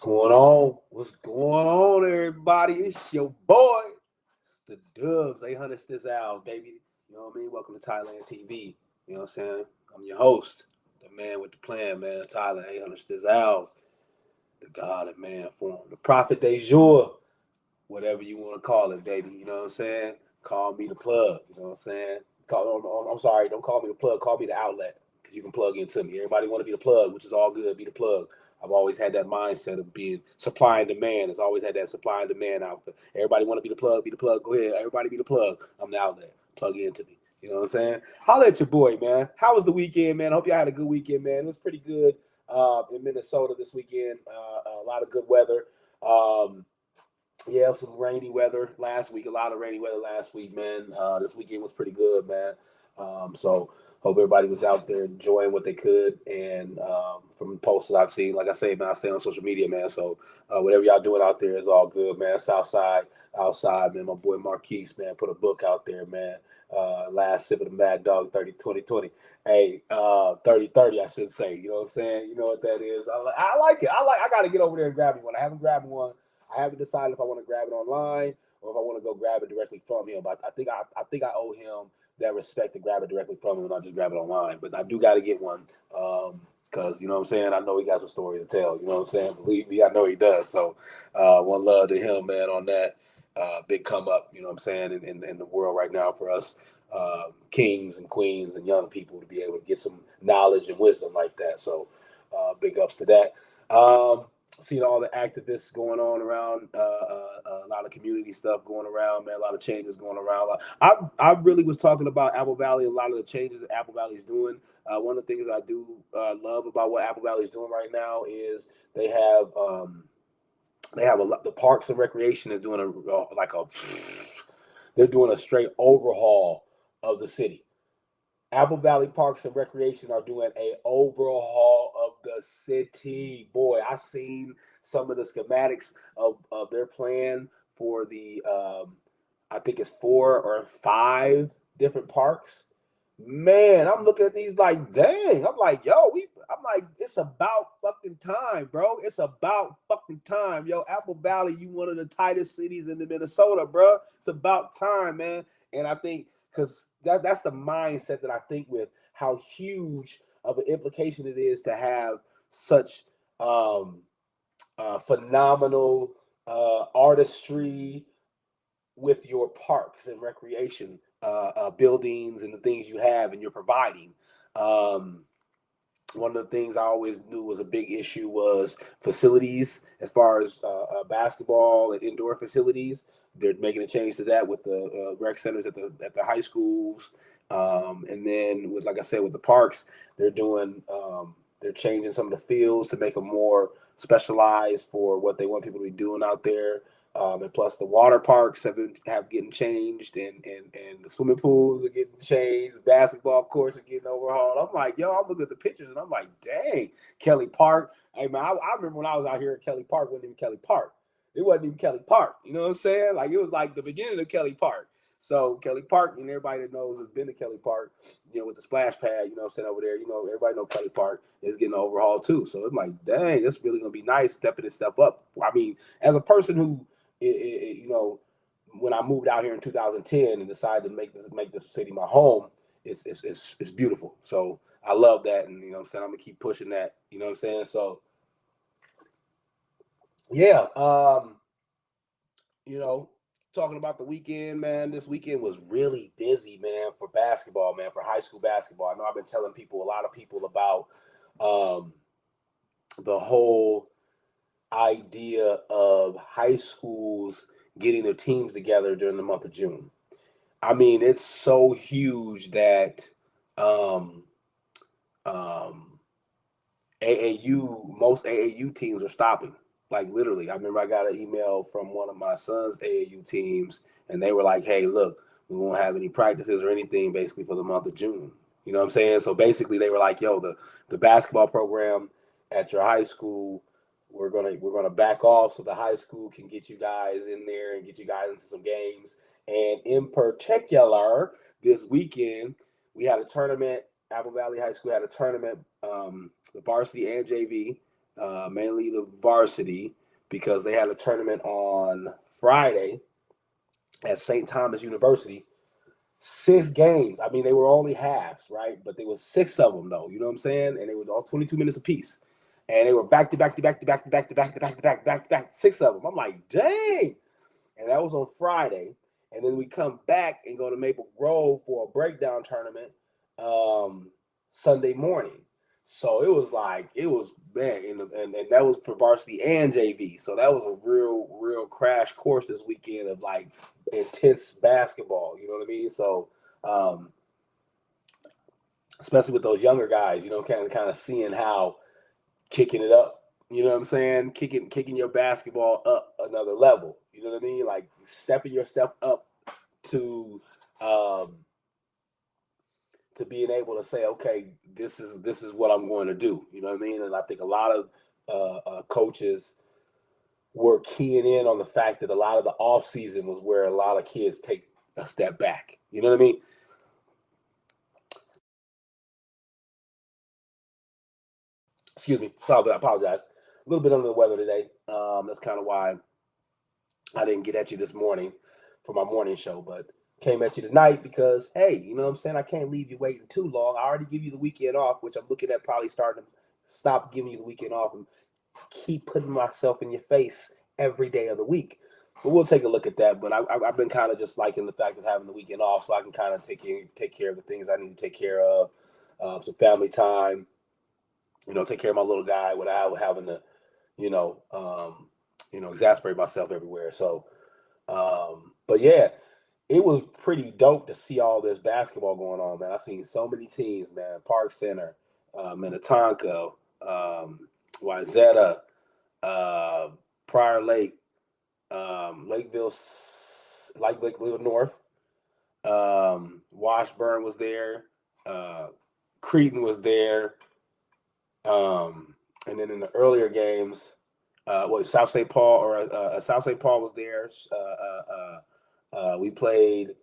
going on? What's going on, everybody? It's your boy. It's the Dubs, 800 Stizzles, baby. You know what I mean? Welcome to Thailand TV. You know what I'm saying? I'm your host, the man with the plan, man. Thailand, 800 Stizzles, the God of man form, the prophet de jour, whatever you want to call it, baby. You know what I'm saying? Call me the plug. You know what I'm saying? I'm sorry, don't call me the plug. Call me the outlet because you can plug into me. Everybody want to be the plug, which is all good. Be the plug. I've always had that mindset of being supply and demand. It's always had that supply and demand outfit. Everybody want to be the plug. Be the plug. Go ahead. Everybody be the plug. I'm the outlet. Plug into me. You know what I'm saying? Holla at your boy, man. How was the weekend, man? I hope y'all had a good weekend, man. It was pretty good in Minnesota this weekend. A lot of good weather. Um, yeah, some rainy weather last week. A lot of rainy weather last week, man. This weekend was pretty good, man. So hope everybody was out there enjoying what they could. And from the posts that I've seen, like I say, man, I stay on social media, man. So whatever y'all doing out there is all good, man. Southside, outside, man. My boy Marquise, man, put a book out there, man. Last sip of the Mad Dog 30-20-20. Hey, 30-30, I should say. You know what I'm saying? You know what that is. I like it. I got to get over there and grab me one. I haven't grabbed one. I haven't decided if I want to grab it online or if I want to go grab it directly from him. But I think I owe him that respect to grab it directly from him and not just grab it online. But I do got to get one because you know what I'm saying. I know he got some story to tell. You know what I'm saying. Believe me, I know he does. So one love to him, man, on that big come up. You know what I'm saying in the world right now for us kings and queens and young people to be able to get some knowledge and wisdom like that. So big ups to that. Seeing all the activists going on around, a lot of community stuff going around, man. A lot of changes going around. I really was talking about Apple Valley. A lot of the changes that Apple Valley is doing. One of the things I do love about what Apple Valley is doing right now is they have a lot. The Parks and Recreation is doing they're doing a straight overhaul of the city. Apple Valley Parks and Recreation are doing a overhaul of the city. Boy, I seen some of the schematics of their plan for the I think it's 4 or 5 different parks. Man, I'm looking at these like, dang. I'm like, I'm like, it's about fucking time, bro. It's about fucking time. Yo, Apple Valley, you one of the tightest cities in the Minnesota, bro. It's about time, man. And I think because that's the mindset that I think with how huge of an implication it is to have such um, phenomenal artistry with your parks and recreation buildings and the things you have and you're providing. Um, One of the things I always knew was a big issue was facilities as far as basketball and indoor facilities. They're making a change to that with the rec centers at the high schools, and then with like I said with the parks, they're doing they're changing some of the fields to make them more specialized for what they want people to be doing out there. And plus, the water parks have getting changed, and the swimming pools are getting changed. The basketball courts are getting overhauled. I'm like, yo, I'm looking at the pictures, and I'm like, dang, Kelly Park. Hey man, I remember when I was out here at Kelly Park, wasn't even Kelly Park. It wasn't even Kelly Park. You know what I'm saying? Like it was like the beginning of Kelly Park. So Kelly Park, and everybody that knows has been to Kelly Park, with the splash pad, you know what I'm saying, over there, everybody know Kelly Park is getting overhauled too. So it's like, dang, it's really gonna be nice stepping this stuff up. I mean, as a person who when I moved out here in 2010 and decided to make this city my home, it's beautiful. So I love that, and you know what I'm saying, I'm gonna keep pushing that. You know what I'm saying? So yeah, you know, talking about the weekend, man. This weekend was really busy, man, for basketball, man, for high school basketball. I know I've been telling a lot of people about um, the whole idea of high schools getting their teams together during the month of June. I mean, it's so huge that um, um, most AAU teams are stopping. Like literally, I remember I got an email from one of my son's AAU teams, and they were like, "Hey, look, we won't have any practices or anything basically for the month of June." You know what I'm saying? So basically, they were like, "Yo, the basketball program at your high school, we're gonna back off so the high school can get you guys in there and get you guys into some games." And in particular, this weekend we had a tournament. Apple Valley High School had a tournament, the varsity and JV. mainly the varsity, because they had a tournament on Friday at St. Thomas University. 6 games. I mean, they were only halves, right? But there was 6 of them, though. You know what I'm saying? And they were all 22 minutes apiece. And they were back to back to back to back to back to back to back to back back to back. 6 of them. I'm like, dang. And that was on Friday. And then we come back and go to Maple Grove for a breakdown tournament Sunday morning. So it was man, and that was for varsity and JV. So that was a real crash course this weekend of like intense basketball. You know what I mean? So especially with those younger guys, kind of seeing how kicking it up, you know what I'm saying? Kicking your basketball up another level. You know what I mean? Like stepping your step up to being able to say, okay, this is what I'm going to do. You know what I mean? And I think a lot of coaches were keying in on the fact that a lot of the off season was where a lot of kids take a step back. You know what I mean? Excuse me. Sorry, I apologize. A little bit under the weather today. That's kind of why I didn't get at you this morning for my morning show, but came at you tonight because, hey, you know what I'm saying? I can't leave you waiting too long. I already give you the weekend off, which I'm looking at probably starting to stop giving you the weekend off and keep putting myself in your face every day of the week. But we'll take a look at that. But I've been kind of just liking the fact of having the weekend off so I can kind of take care of the things I need to take care of, some family time, take care of my little guy without having to, exasperate myself everywhere. So, but yeah, it was pretty dope to see all this basketball going on, man. I've seen so many teams, man. Park Center, Minnetonka, Wyzetta, Prior Lake, Lakeville North, Washburn was there, Cretin was there, and then in the earlier games, South St. Paul South St. Paul was there. We played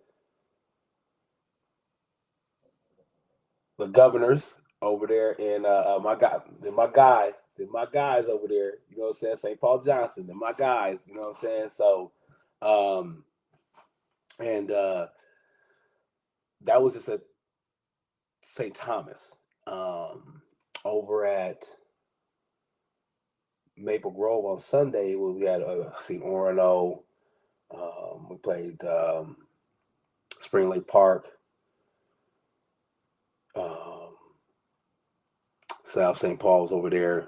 the Governors over there, and my guys over there. You know what I'm saying? St. Paul Johnson, they're my guys. You know what I'm saying? So, and that was just at St. Thomas. Over at Maple Grove on Sunday, we had seen Orono. We played Spring Lake Park. South St. Paul was over there.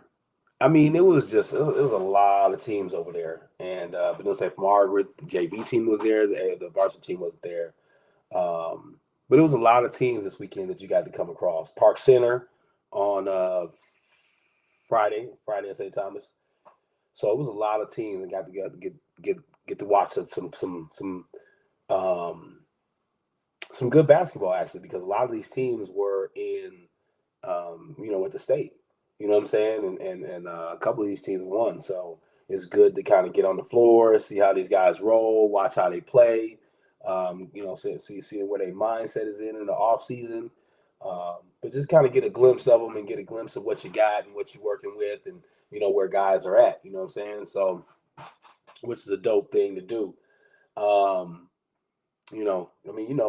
I mean, it was a lot of teams over there, and but it St. Margaret, the JV team was there, the varsity team was there, but it was a lot of teams this weekend that you got to come across. Park Center on Friday at St. Thomas, so it was a lot of teams that got to get to watch some good basketball actually, because a lot of these teams were in with the state. You know what I'm saying? And a couple of these teams won. So it's good to kind of get on the floor, see how these guys roll, watch how they play, see where their mindset is in the off season. But just kind of get a glimpse of them and get a glimpse of what you got and what you're working with and, where guys are at. You know what I'm saying? So, which is a dope thing to do.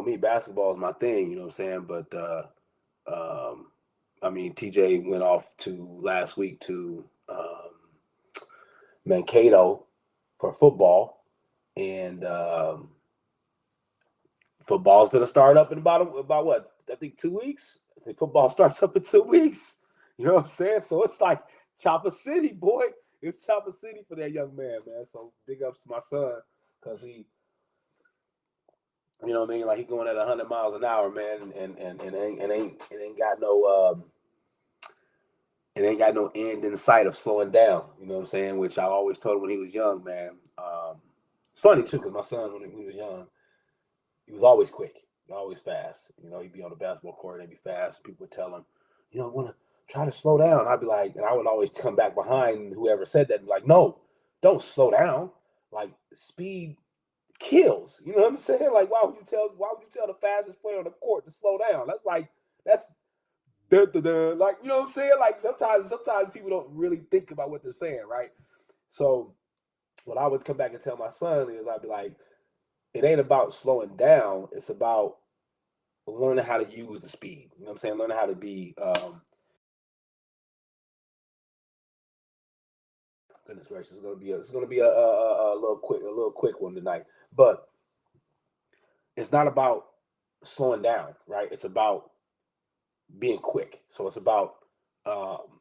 Me, basketball is my thing, you know what I'm saying? But, TJ went off last week to Mankato for football, and football's going to start up in about what? I think 2 weeks. I think football starts up in 2 weeks. You know what I'm saying? So it's like Chopper City, boy. It's Chopper City for that young man. So big ups to my son because he, you know what I mean? Like he going at 100 miles an hour, man, and ain't got no. It ain't got no end in sight of slowing down. You know what I'm saying? Which I always told him when he was young, man. It's funny too, because my son, when he was young, he was always quick, always fast. He'd be on the basketball court and he'd be fast. People would tell him, I want to try to slow down. I'd be like, and I would always come back behind whoever said that and be like, no, don't slow down. Like speed kills. You know what I'm saying? Like why would you tell the fastest player on the court to slow down? That's Like, you know what I'm saying? Like sometimes people don't really think about what they're saying, right? So what I would come back and tell my son is I'd be like, it ain't about slowing down. It's about learning how to use the speed. You know what I'm saying? Learning how to be goodness gracious, it's gonna be a little quick one tonight. But it's not about slowing down, right? It's about being quick. So it's about um,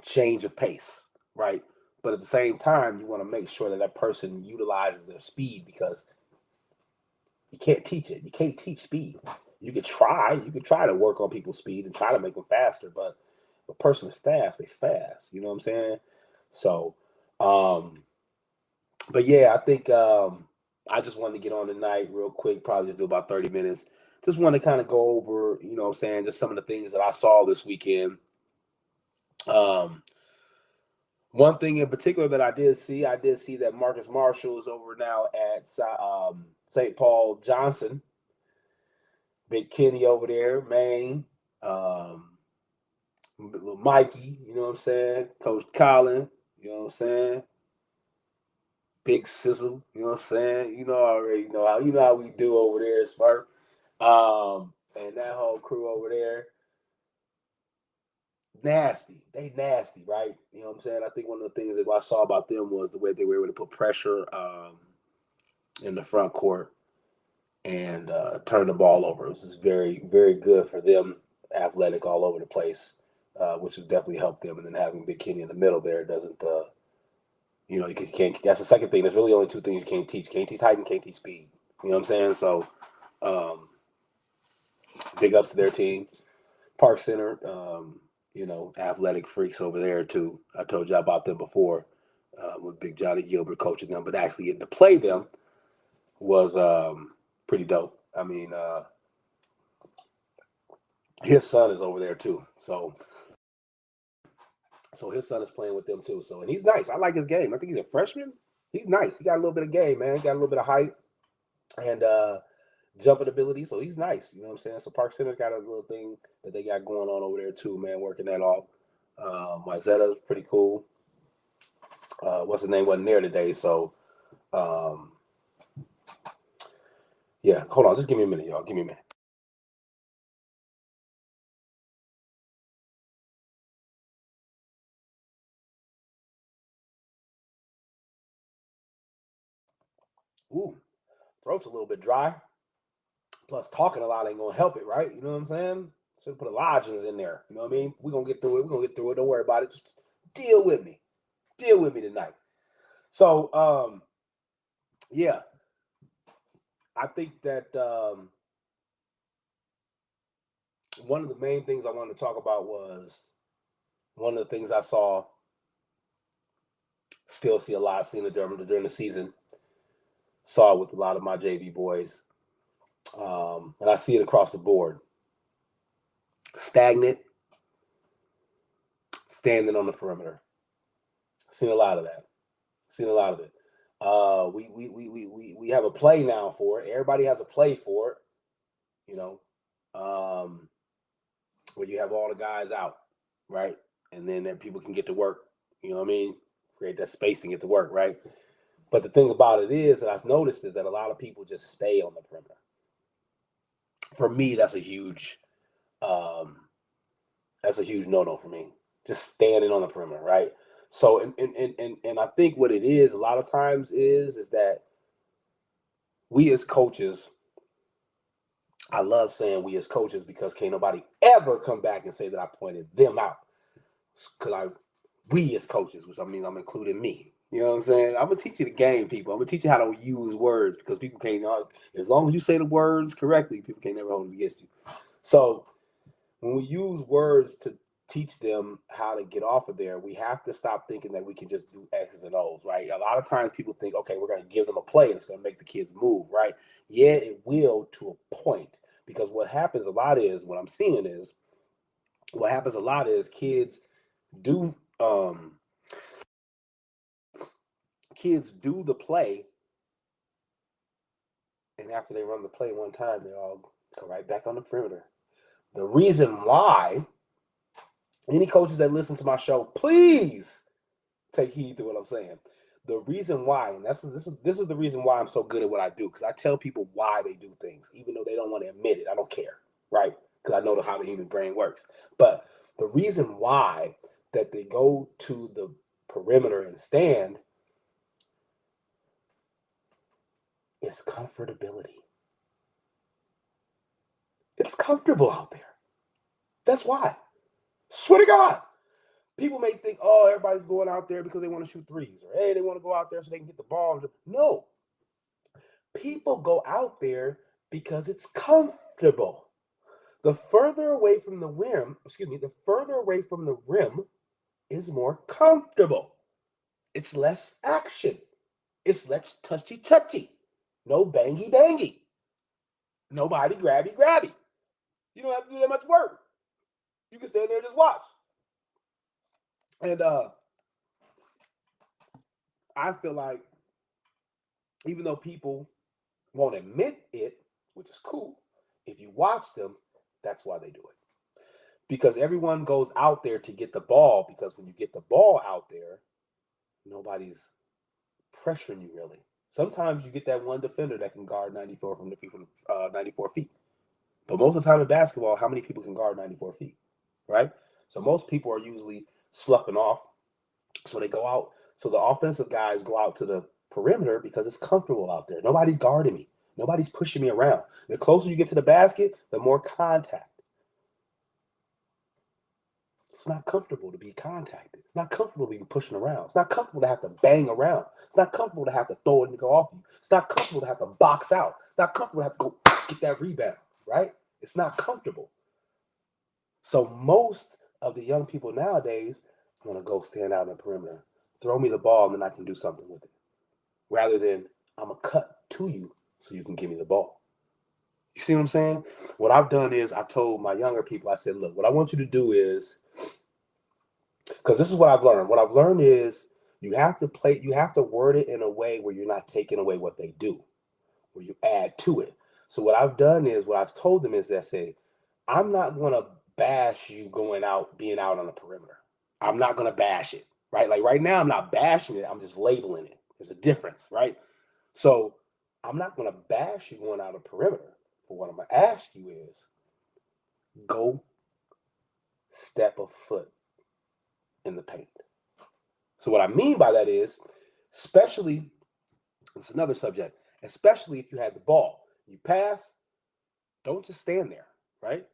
change of pace, right? But at the same time, you want to make sure that that person utilizes their speed because you can't teach it. You can't teach speed. You could try. You could try to work on people's speed and try to make them faster. But if a person is fast, they fast. You know what I'm saying? So, um, but yeah, I think I just wanted to get on tonight real quick. Probably just do about 30 minutes. Just want to kind of go over, you know what I'm saying, just some of the things that I saw this weekend. Um, One thing in particular that I did see that Marcus Marshall is over now at St. Paul Johnson. Big Kenny over there, Maine. Um, little Mikey, you know what I'm saying? Coach Colin, you know what I'm saying? Big Sizzle, you know what I'm saying? You know, I already know how we do over there, Smurf. And that whole crew over there. Nasty. They nasty, right? You know what I'm saying? I think one of the things that I saw about them was the way they were able to put pressure in the front court and turn the ball over. It was just very, very good for them, athletic all over the place, which has definitely helped them. And then having Big Kenny in the middle there doesn't, you can't. That's the second thing. There's really only two things you can't teach. Can't teach height and can't teach speed. You know what I'm saying? So, um, big ups to their team. Park Center, athletic freaks over there too. I told you about them before with Big Johnny Gilbert coaching them, but actually getting to play them was pretty dope. I mean, his son is over there too, so his son is playing with them too. So and he's nice. I like his game. I think he's a freshman. He's nice. He got a little bit of game, man. He got a little bit of height and jumping ability. So he's nice. You know what I'm saying? So Park Center's got a little thing that they got going on over there too, man. Working that off. Myzetta's pretty cool. What's his name wasn't there today, so um, yeah. Hold on, just give me a minute, y'all. Give me a minute. Ooh, throat's a little bit dry. Plus, talking a lot ain't gonna help it, right? You know what I'm saying? Should have put a lodgings in there. You know what I mean? We're gonna get through it. We're gonna get through it. Don't worry about it. Just deal with me. Deal with me tonight. So, yeah, I think that one of the main things I wanted to talk about was one of the things I saw, still see a lot, seen it during the season, saw it with a lot of my JV boys, and I see it across the board. Stagnant, standing on the perimeter. Seen a lot of that. Seen a lot of it. We have a play now for it. Everybody has a play for it, you know, um, where you have all the guys out, right? And then people can get to work. You know what I mean? Create that space and get to work, right? But the thing about it is that I've noticed is that a lot of people just stay on the perimeter. For me, um, that's a huge no-no for me. Just standing on the perimeter, right? So and I think what it is a lot of times is that we as coaches, I love saying we as coaches because can't nobody ever come back and say that I pointed them out. Because we as coaches, which I mean I'm including me. You know what I'm saying? I'm gonna teach you the game, people. I'm gonna teach you how to use words because people can't. As long as you say the words correctly, people can't never hold it against you. So when we use words to teach them how to get off of there, we have to stop thinking that we can just do X's and O's, right? A lot of times people think, okay, we're going to give them a play and it's going to make the kids move, right? Yeah, it will to a point because what happens a lot is what I'm seeing is what happens a lot is do um kids do the play and after they run the play one time, they all go right back on the perimeter. The reason why, any coaches that listen to my show, please take heed to what I'm saying. The reason why, and this is the reason why I'm so good at what I do, because I tell people why they do things, even though they don't want to admit it. I don't care, right? Because I know how the human brain works. But the reason why that they go to the perimeter and stand is comfortability. It's comfortable out there. That's why. Swear to God. People may think, oh, everybody's going out there because they want to shoot threes, or hey, they want to go out there so they can get the ball. No. People go out there because it's comfortable. The further away from the rim is more comfortable. It's less action. It's less touchy. No bangy. Nobody grabby. You don't have to do that much work. You can stand there and just watch. And I feel like even though people won't admit it, which is cool, if you watch them, that's why they do it. Because everyone goes out there to get the ball, because when you get the ball out there, nobody's pressuring you really. Sometimes you get that one defender that can guard 94 feet. But most of the time in basketball, how many people can guard 94 feet, right? So most people are usually sloughing off. So they go out. So the offensive guys go out to the perimeter because it's comfortable out there. Nobody's guarding me. Nobody's pushing me around. The closer you get to the basket, the more contact. It's not comfortable to be contacted. It's not comfortable to be pushing around. It's not comfortable to have to bang around. It's not comfortable to have to throw it and go off you. It's not comfortable to have to box out. It's not comfortable to have to go get that rebound, right? It's not comfortable. So most of the young people nowadays want to go stand out in the perimeter. Throw me the ball and then I can do something with it. Rather than I'm going to cut to you so you can give me the ball. You see what I'm saying? What I've done is I've told my younger people, I said, look, what I want you to do is, because this is what I've learned. What I've learned is you have to word it in a way where you're not taking away what they do, where you add to it. So what I've done is, what I've told them is that, say, I'm not going to bash you being out on the perimeter. I'm not going to bash it, right? Like right now, I'm not bashing it. I'm just labeling it. There's a difference, right? So I'm not going to bash you going out on the perimeter. But what I'm going to ask you is, go step a foot in the paint. So what I mean by that is, especially, it's another subject, especially if you had the ball, you pass, don't just stand there, right?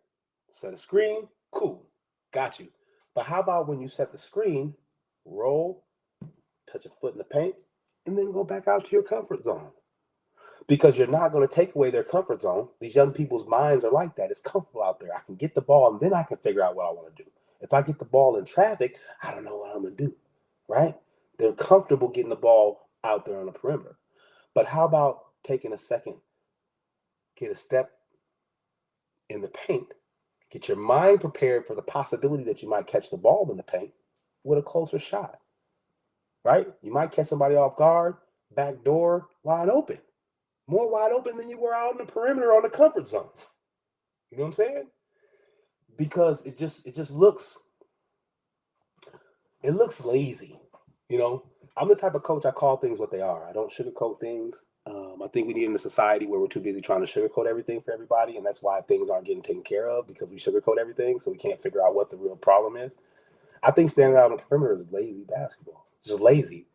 Set a screen, cool, got you. But how about when you set the screen, roll, touch a foot in the paint, and then go back out to your comfort zone? Because you're not going to take away their comfort zone. These young people's minds are like that. It's comfortable out there. I can get the ball, and then I can figure out what I want to do. If I get the ball in traffic, I don't know what I'm going to do, right? They're comfortable getting the ball out there on the perimeter. But how about taking a second, get a step in the paint, get your mind prepared for the possibility that you might catch the ball in the paint with a closer shot, right? You might catch somebody off guard, back door, wide open. More wide open than you were out in the perimeter on the comfort zone. You know what I'm saying? Because it just looks lazy. You know, I'm the type of coach, I call things what they are. I don't sugarcoat things. I think we need in a society where we're too busy trying to sugarcoat everything for everybody, and that's why things aren't getting taken care of, because we sugarcoat everything, so we can't figure out what the real problem is. I think standing out on the perimeter is lazy basketball. It's just lazy.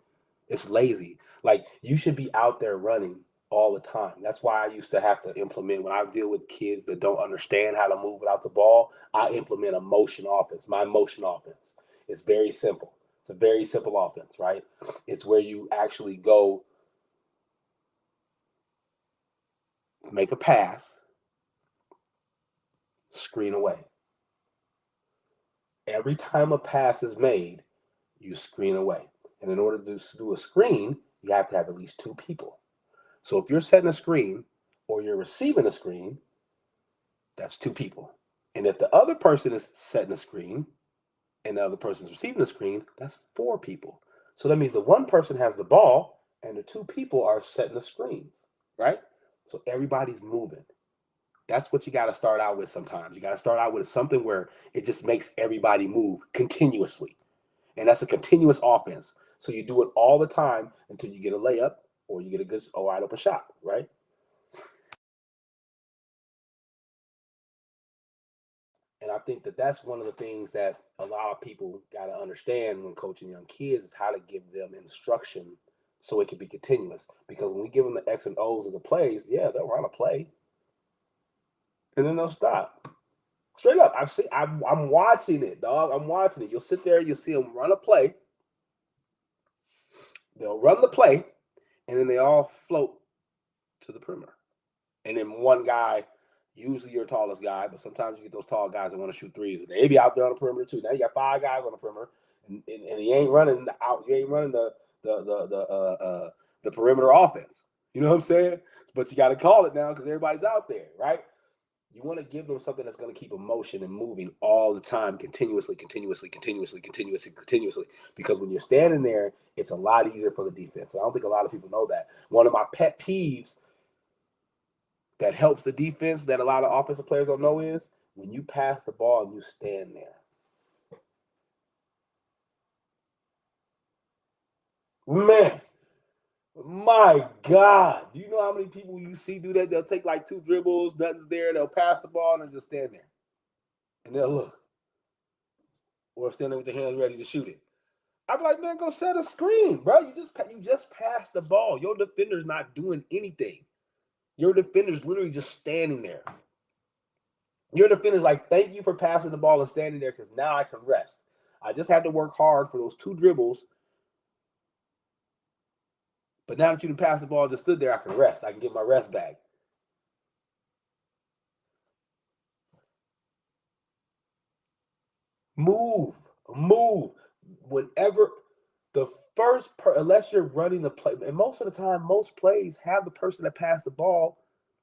It's lazy. Like, you should be out there running all the time. That's why I used to have to implement, when I deal with kids that don't understand how to move without the ball, I implement a motion offense, my motion offense. It's very simple. It's a very simple offense, right? It's where you actually go make a pass, screen away. Every time a pass is made, you screen away. And in order to do a screen, you have to have at least two people. So if you're setting a screen or you're receiving a screen, that's two people. And if the other person is setting a screen and the other person is receiving the screen, that's four people. So that means the one person has the ball and the two people are setting the screens, right? So everybody's moving. That's what you got to start out with sometimes. You got to start out with something where it just makes everybody move continuously. And that's a continuous offense. So you do it all the time until you get a layup or you get a good wide open shot, right? And I think that that's one of the things that a lot of people got to understand when coaching young kids is how to give them instruction so it can be continuous. Because when we give them the X and O's of the plays, yeah, they'll run a play and then they'll stop. Straight up, I'm watching it, dog. I'm watching it. You'll sit there, you'll see them run a play. They'll run the play, and then they all float to the perimeter. And then one guy, usually your tallest guy, but sometimes you get those tall guys that want to shoot threes. And they be out there on the perimeter too. Now you got 5 guys on the perimeter, and he ain't running out. You ain't running the perimeter offense. You know what I'm saying? But you got to call it now because everybody's out there, right? You want to give them something that's going to keep them motion and moving all the time, continuously. Because when you're standing there, it's a lot easier for the defense. I don't think a lot of people know that. One of my pet peeves that helps the defense that a lot of offensive players don't know is when you pass the ball and you stand there. Man, my God. Do you know how many people you see do that? They'll take like 2 dribbles, nothing's there, they'll pass the ball and then just stand there. And they'll look. Or stand there with their hands ready to shoot it. I'm like, man, go set a screen, bro. You just passed the ball. Your defender's not doing anything. Your defender's literally just standing there. Your defender's like, thank you for passing the ball and standing there because now I can rest. I just had to work hard for those 2 dribbles. But now that you can pass the ball and just stood there, I can rest. I can get my rest back. Move. Whenever the unless you're running the play, and most of the time, most plays have the person that passed the ball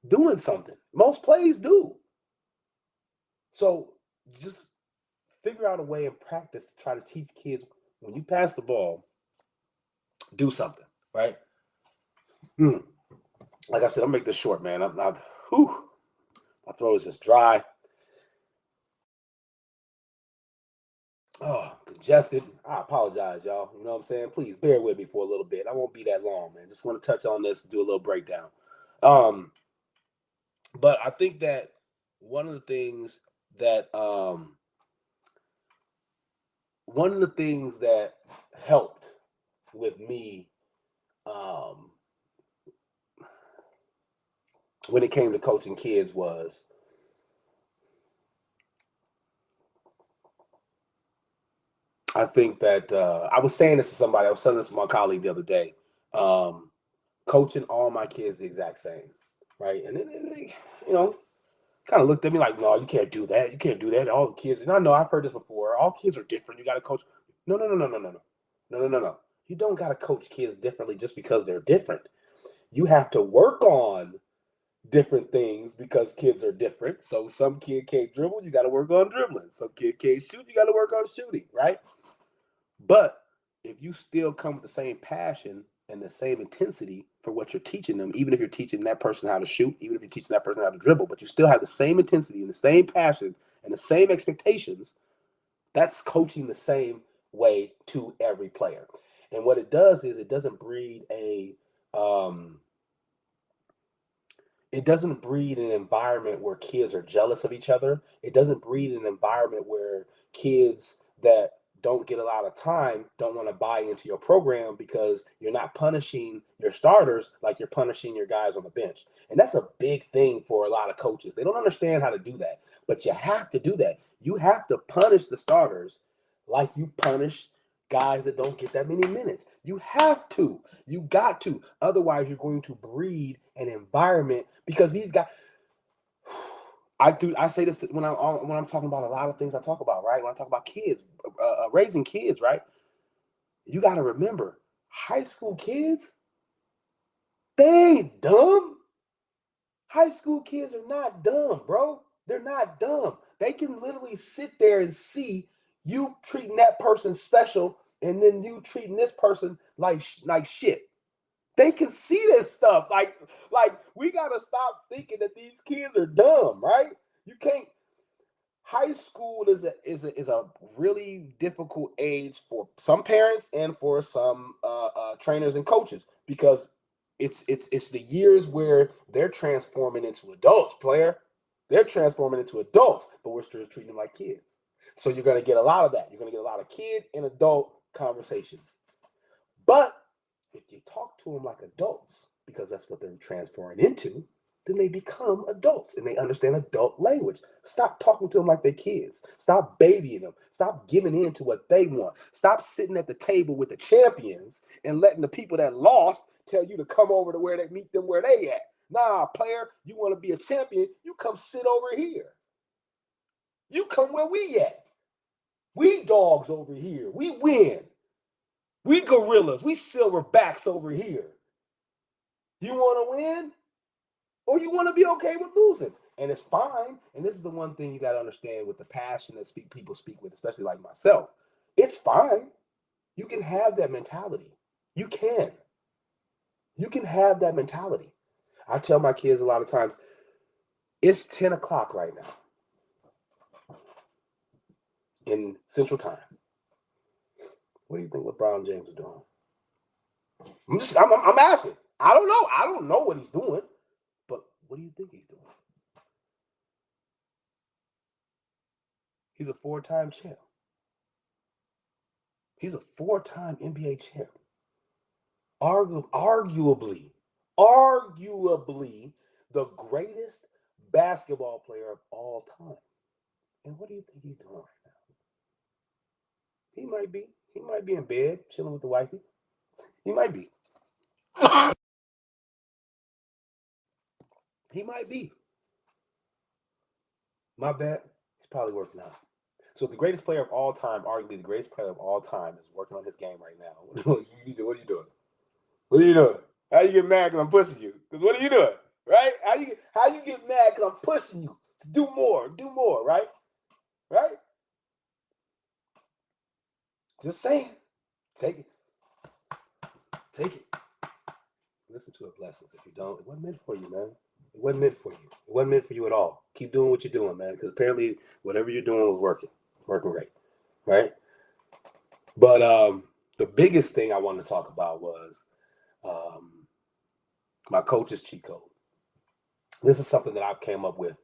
doing something. Most plays do. So just figure out a way in practice to try to teach kids when you pass the ball, do something, right? Like I said, I'll make this short, man. My throat is just dry. Oh, congested. I apologize, y'all. You know what I'm saying? Please bear with me for a little bit. I won't be that long, man. Just want to touch on this and do a little breakdown. But I think that one of the things that helped with me when it came to coaching kids was I think that I was saying this to somebody. I was telling this to my colleague the other day. Coaching all my kids the exact same, right? And then they, kind of looked at me like, "No, you can't do that. You can't do that. All the kids." And I know I've heard this before. All kids are different. You got to coach. No. You don't got to coach kids differently just because they're different. You have to work on different things because kids are different. So some kid can't dribble, you got to work on dribbling. Some kid can't shoot, you got to work on shooting, right? But if you still come with the same passion and the same intensity for what you're teaching them, even if you're teaching that person how to shoot, even if you're teaching that person how to dribble, but you still have the same intensity and the same passion and the same expectations, that's coaching the same way to every player. And what it does is it doesn't breed an environment where kids are jealous of each other. It doesn't breed an environment where kids that don't get a lot of time don't want to buy into your program because you're not punishing your starters like you're punishing your guys on the bench. And that's a big thing for a lot of coaches. They don't understand how to do that, but you have to do that. You have to punish the starters like you punish guys that don't get that many minutes. You have to. You got to. Otherwise, you're going to breed an environment because these guys. I say this when I'm talking about a lot of things I talk about, right? When I talk about kids, raising kids, right? You got to remember, high school kids, they ain't dumb. High school kids are not dumb, bro. They're not dumb. They can literally sit there and see you treating that person special and then you treating this person like shit. They can see this stuff. Like we gotta stop thinking that these kids are dumb, right? You can't. High school is a really difficult age for some parents and for some trainers and coaches because it's the years where they're transforming into adults. They're transforming into adults, but we're still treating them like kids. So you're gonna get a lot of that. You're gonna get a lot of kid and adult conversations. But if you talk to them like adults, because that's what they're transferring into, then they become adults and they understand adult language. Stop talking to them like they're kids. Stop babying them. Stop giving in to what they want. Stop sitting at the table with the champions and letting the people that lost tell you to come over to where they meet them where they at. Nah, player, you want to be a champion, you come sit over here. You come where we at. We dogs over here. We win. We gorillas. We silverbacks over here. You want to win? Or you want to be okay with losing? And it's fine. And this is the one thing you got to understand with the passion that people speak with, especially like myself. It's fine. You can have that mentality. You can. You can have that mentality. I tell my kids a lot of times, it's 10 o'clock right now in Central Time. What do you think LeBron James is doing? I'm asking. I don't know. I don't know what he's doing. But what do you think he's doing? He's a 4-time champ. He's a 4-time NBA champ. Arguably the greatest basketball player of all time. And what do you think he's doing right now? He might be in bed chilling with the wifey. He might be. He might be. My bet, he's probably working out. So the greatest player of all time, arguably the greatest player of all time, is working on his game right now. What are you doing? What are you doing? How you get mad because I'm pushing you? Because what are you doing? Right? How you get mad because I'm pushing you to do more, right? Right? Just saying. Take it. Listen to it, blessings. If you don't, it wasn't meant for you, man. It wasn't meant for you. It wasn't meant for you at all. Keep doing what you're doing, man, because apparently whatever you're doing was working great, right? But the biggest thing I wanted to talk about was my coach's cheat code. This is something that I've came up with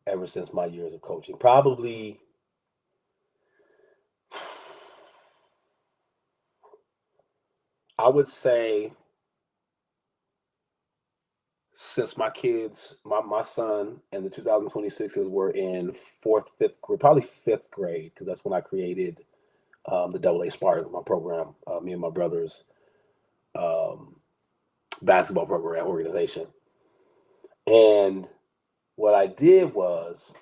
ever since my years of coaching. Probably I would say since my kids, my son and the 2026s were in fifth grade, probably fifth grade, because that's when I created the AA Spartans, my program, me and my brother's basketball program organization. And what I did was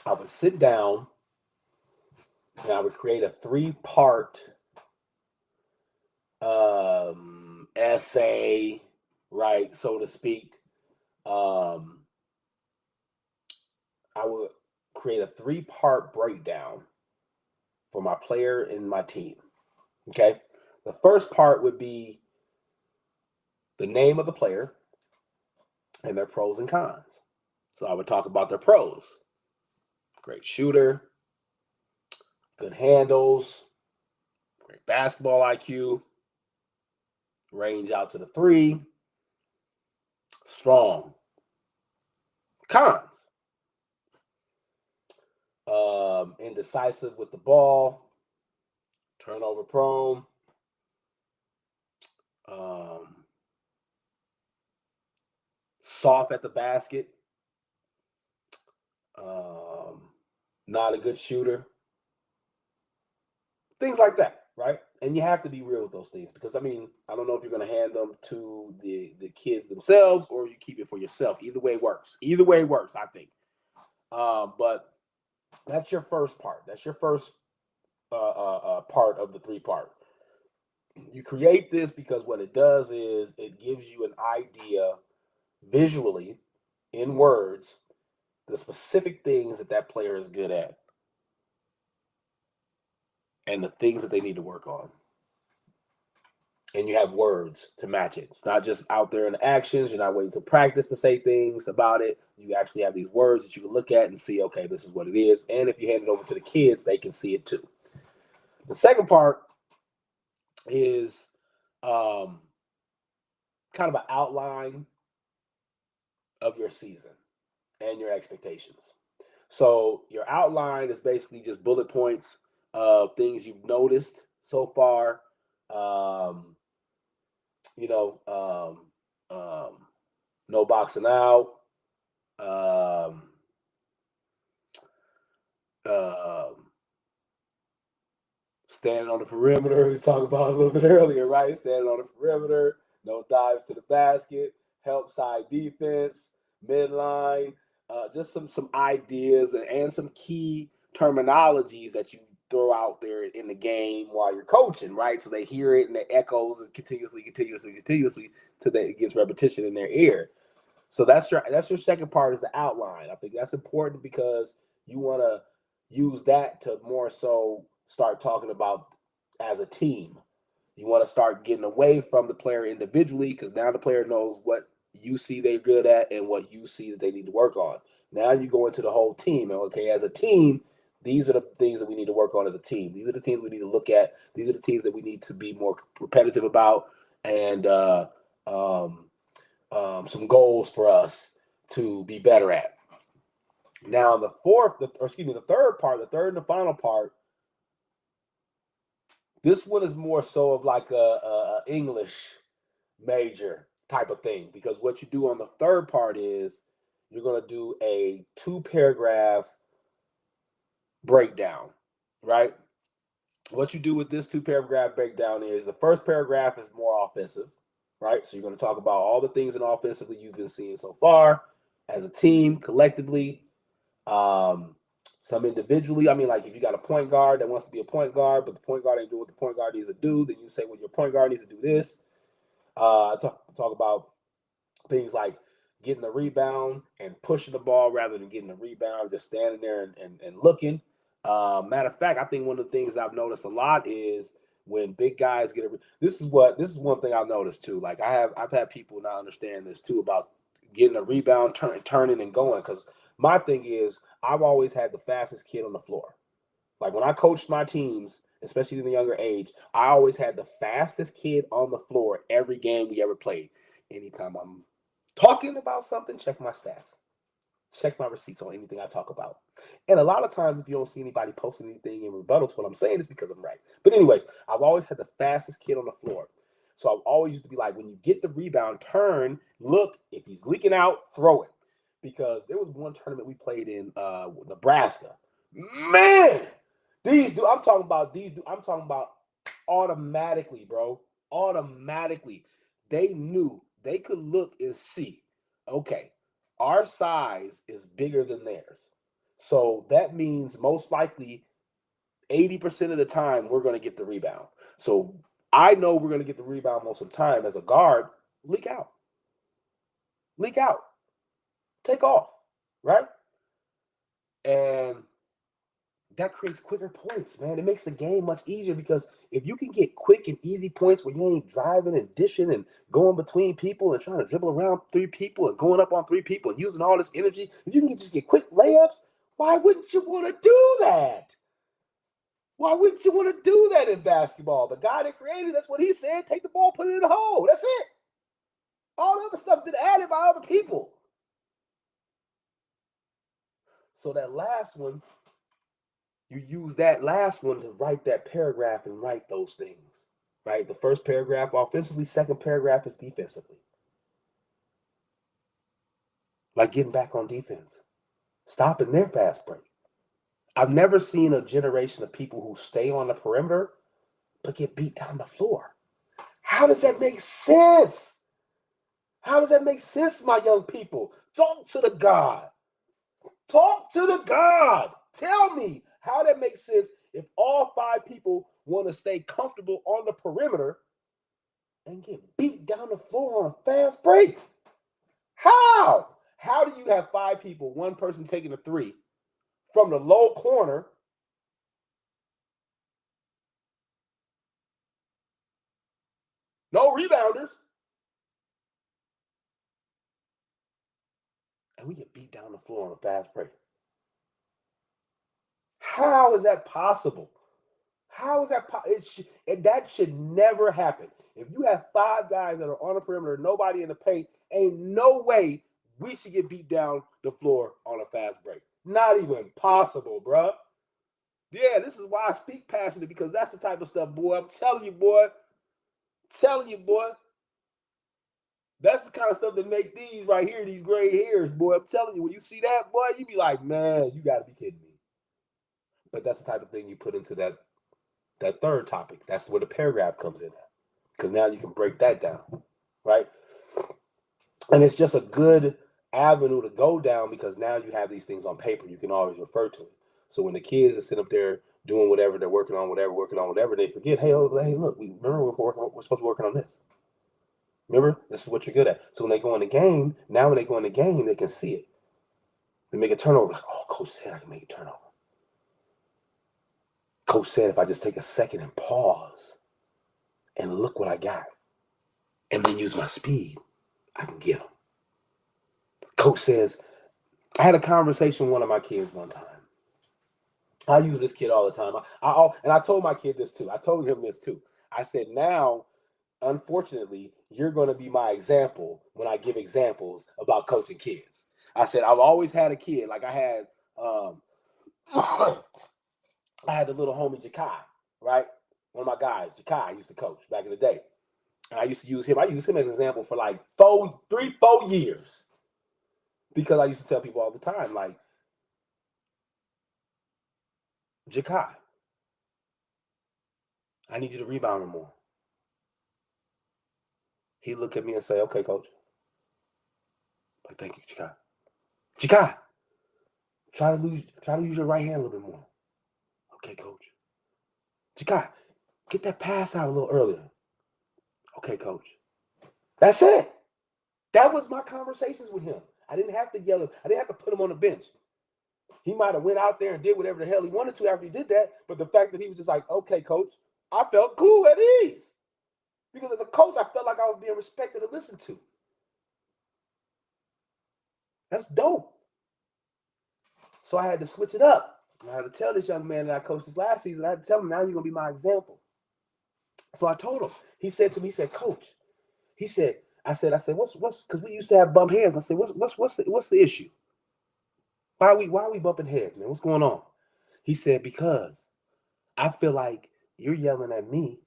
I would sit down and I would create a 3-part essay, right, so to speak. I would create a 3-part breakdown for my player and my team. Okay. The first part would be the name of the player and their pros and cons. So I would talk about their pros. Great shooter, good handles, great basketball IQ, range out to the 3, strong. Cons. Indecisive with the ball, turnover prone, soft at the basket, not a good shooter, things like that, right? And you have to be real with those things because, I mean, I don't know if you're going to hand them to the kids themselves or you keep it for yourself. Either way works. I think. But that's your first part. That's your first part of the 3-part. You create this because what it does is it gives you an idea visually in words the specific things that player is good at and the things that they need to work on. and you have words to match it. It's not just out there in the actions. You're not waiting to practice to say things about it. You actually have these words that you can look at and see, okay, this is what it is. And if you hand it over to the kids, they can see it too. The second part is kind of an outline of your season and your expectations. So your outline is basically just bullet points of things you've noticed so far. You know, no boxing out. Standing on the perimeter, we talked about a little bit earlier, right? Standing on the perimeter, no dives to the basket, help side defense, midline, just some ideas and some key terminologies that you throw out there in the game while you're coaching, right? So they hear it and it echoes and continuously till it gets repetition in their ear. So that's your second part is the outline. I think that's important because you want to use that to more so start talking about as a team. You want to start getting away from the player individually because now the player knows what you see they're good at and what you see that they need to work on. Now you go into the whole team. And okay, as a team, these are the things that we need to work on as a team. These are the teams we need to look at. These are the teams that we need to be more repetitive about and some goals for us to be better at. Now, the third and the final part, this one is more so of like a English major type of thing because what you do on the third part is you're going to do a 2-paragraph breakdown, right? What you do with this 2-paragraph breakdown is the first paragraph is more offensive, right? So you're going to talk about all the things in offensively you've been seeing so far as a team, collectively, some individually. I mean, like if you got a point guard that wants to be a point guard, but the point guard ain't doing what the point guard needs to do, then you say, well, your point guard needs to do this. Talk about things like getting the rebound and pushing the ball rather than getting the rebound, just standing there and looking. Matter of fact, I think one of the things that I've noticed a lot is when big guys get this is one thing I've noticed too. Like I've had people not understand this too about getting a rebound, turning and going. Because my thing is I've always had the fastest kid on the floor. Like when I coached my teams, especially in the younger age, I always had the fastest kid on the floor every game we ever played. Anytime I'm talking about something, check my stats. Check my receipts on anything I talk about. And a lot of times, if you don't see anybody posting anything in rebuttal to what I'm saying, it's because I'm right. But anyways, I've always had the fastest kid on the floor. So I've always used to be like, when you get the rebound, turn, look, if he's leaking out, throw it. Because there was one tournament we played in Nebraska. Man, I'm talking about automatically, bro. Automatically. They knew they could look and see, okay, our size is bigger than theirs. So that means most likely 80% of the time we're going to get the rebound. So I know we're going to get the rebound most of the time. As a guard, leak out. Leak out. Take off, right? And that creates quicker points, man. It makes the game much easier because if you can get quick and easy points where you ain't driving and dishing and going between people and trying to dribble around 3 people and going up on 3 people and using all this energy, if you can just get quick layups, why wouldn't you want to do that? Why wouldn't you want to do that in basketball? The guy that created, that's what he said. Take the ball, put it in the hole. That's it. All the other stuff been added by other people. So that last one, you use that last one to write that paragraph and write those things, right? The first paragraph offensively, second paragraph is defensively. Like getting back on defense, stopping their fast break. I've never seen a generation of people who stay on the perimeter but get beat down the floor. How does that make sense? How does that make sense, my young people? Talk to the God. Talk to the God. Tell me how that makes sense if all 5 people want to stay comfortable on the perimeter and get beat down the floor on a fast break. How? How do you have 5 people, one person taking a 3 from the low corner? no rebounders. And we get beat down the floor on a fast break. How is that possible? How is that possible? That should never happen. If you have 5 guys that are on the perimeter, nobody in the paint, ain't no way we should get beat down the floor on a fast break. Not even possible, bruh. Yeah, this is why I speak passionate, because that's the type of stuff, boy. I'm telling you, boy. Telling you, boy. That's the kind of stuff that make these right here, these gray hairs, boy. I'm telling you, when you see that, boy, you be like, man, you got to be kidding me. But that's the type of thing you put into that third topic. That's where the paragraph comes in at, because now you can break that down, right? And it's just a good avenue to go down, because now you have these things on paper. You can always refer to it. So when the kids are sitting up there doing whatever they're working on, whatever, they forget, hey, look, remember we're supposed to be working on this. Remember, this is what you're good at. So when they go in the game, they can see it. They make a turnover. Like, oh, coach said I can make a turnover. Coach said if I just take a second and pause and look what I got, and then use my speed, I can get them. Coach says, I had a conversation with one of my kids one time. I use this kid all the time. And I told my kid this too. I told him this too. I said, now, unfortunately, you're going to be my example when I give examples about coaching kids. I said, I've always had a kid. Like I had the little homie Jakai, right? One of my guys, Jakai, used to coach back in the day. And I used to use him. I used him as an example for like 4 years. Because I used to tell people all the time, like, Jakai, I need you to rebound more. He look at me and say, okay, coach. Like, thank you, Jakai. Jakai, try to use your right hand a little bit more. Okay, coach. Jakai, get that pass out a little earlier. Okay, coach. That's it. That was my conversations with him. I didn't have to yell. I didn't have to put him on the bench. He might have went out there and did whatever the hell he wanted to after he did that. But the fact that he was just like, okay, coach, I felt cool at ease. Because as a coach, I felt like I was being respected and listened to. That's dope. So I had to switch it up. I had to tell this young man that I coached this last season, I had to tell him, now you're going to be my example. So I told him. He said to me, he said, coach, I said, what's, because we used to have bump heads. I said, what's the issue? Why are we bumping heads, man? What's going on? He said, because I feel like you're yelling at me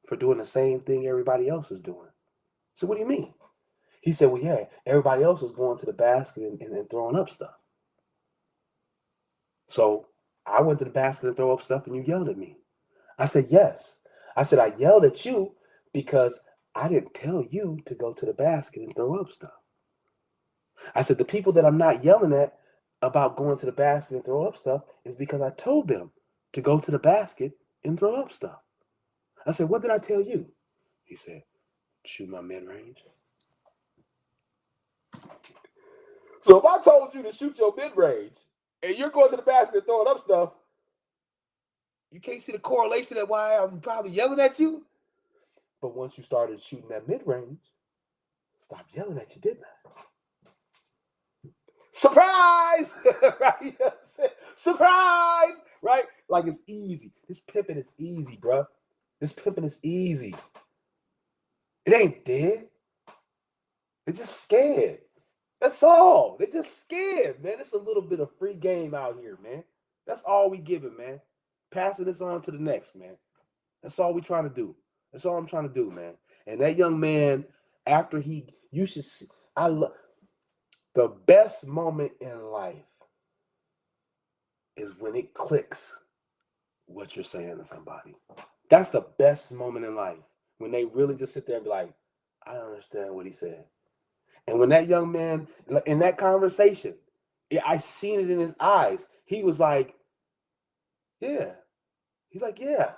for doing the same thing everybody else is doing. So what do you mean? He said, well, yeah, everybody else is going to the basket and throwing up stuff. So I went to the basket and throw up stuff and you yelled at me. I said, yes. I said, I yelled at you because I didn't tell you to go to the basket and throw up stuff. I said, the people that I'm not yelling at about going to the basket and throw up stuff is because I told them to go to the basket and throw up stuff. I said, what did I tell you? He said, shoot my mid-range. So if I told you to shoot your mid-range and you're going to the basket and throwing up stuff, you can't see the correlation at why I'm probably yelling at you. But once you started shooting that mid-range, stop yelling at you, didn't I? Surprise! Right? Surprise! Right? Like it's easy. This pimping is easy, bro. This pimping is easy. It ain't dead. They're just scared. That's all. They're just scared, man. It's a little bit of free game out here, man. That's all we giving, man. Passing this on to the next, man. That's all we trying to do. That's all I'm trying to do, man. And that young man, after you should see, the best moment in life is when it clicks what you're saying to somebody. That's the best moment in life, when they really just sit there and be like, I understand what he said. And when that young man, in that conversation, I seen it in his eyes. He was like, yeah. He's like, yeah.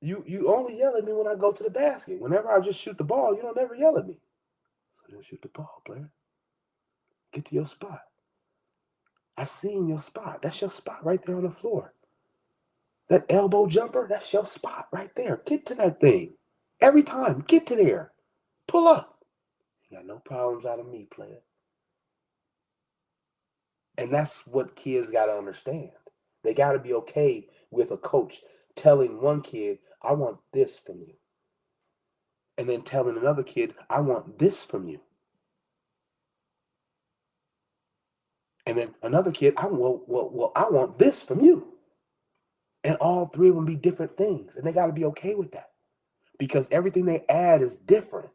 You only yell at me when I go to the basket. Whenever I just shoot the ball, you don't ever yell at me. So then shoot the ball, player. Get to your spot. I seen your spot. That's your spot right there on the floor. That elbow jumper, that's your spot right there. Get to that thing. Every time. Get to there. Pull up. You got no problems out of me, player. And that's what kids got to understand. They got to be okay with a coach telling one kid, I want this from you. And then telling another kid, I want this from you. And then another kid, I want this from you. And all three of them be different things. And they got to be okay with that. Because everything they add is different.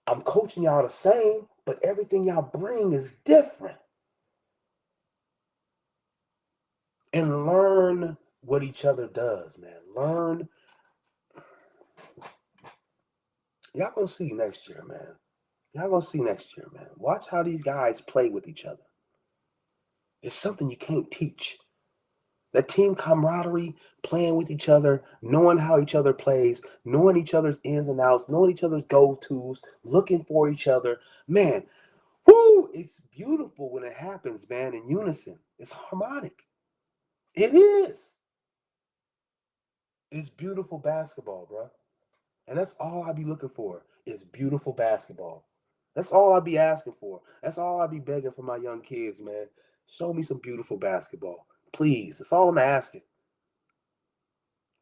I'm coaching y'all the same, but everything y'all bring is different. And learn what each other does, man. Learn. Y'all gonna see next year, man. Y'all gonna see next year, man. Watch how these guys play with each other. It's something you can't teach. That team camaraderie, playing with each other, knowing how each other plays, knowing each other's ins and outs, knowing each other's go-tos, looking for each other. Man, whoo, it's beautiful when it happens, man, in unison. It's harmonic. It is. It's beautiful basketball, bro. And that's all I be looking for is beautiful basketball. That's all I be asking for. That's all I be begging for my young kids, man. Show me some beautiful basketball. Please. That's all I'm asking.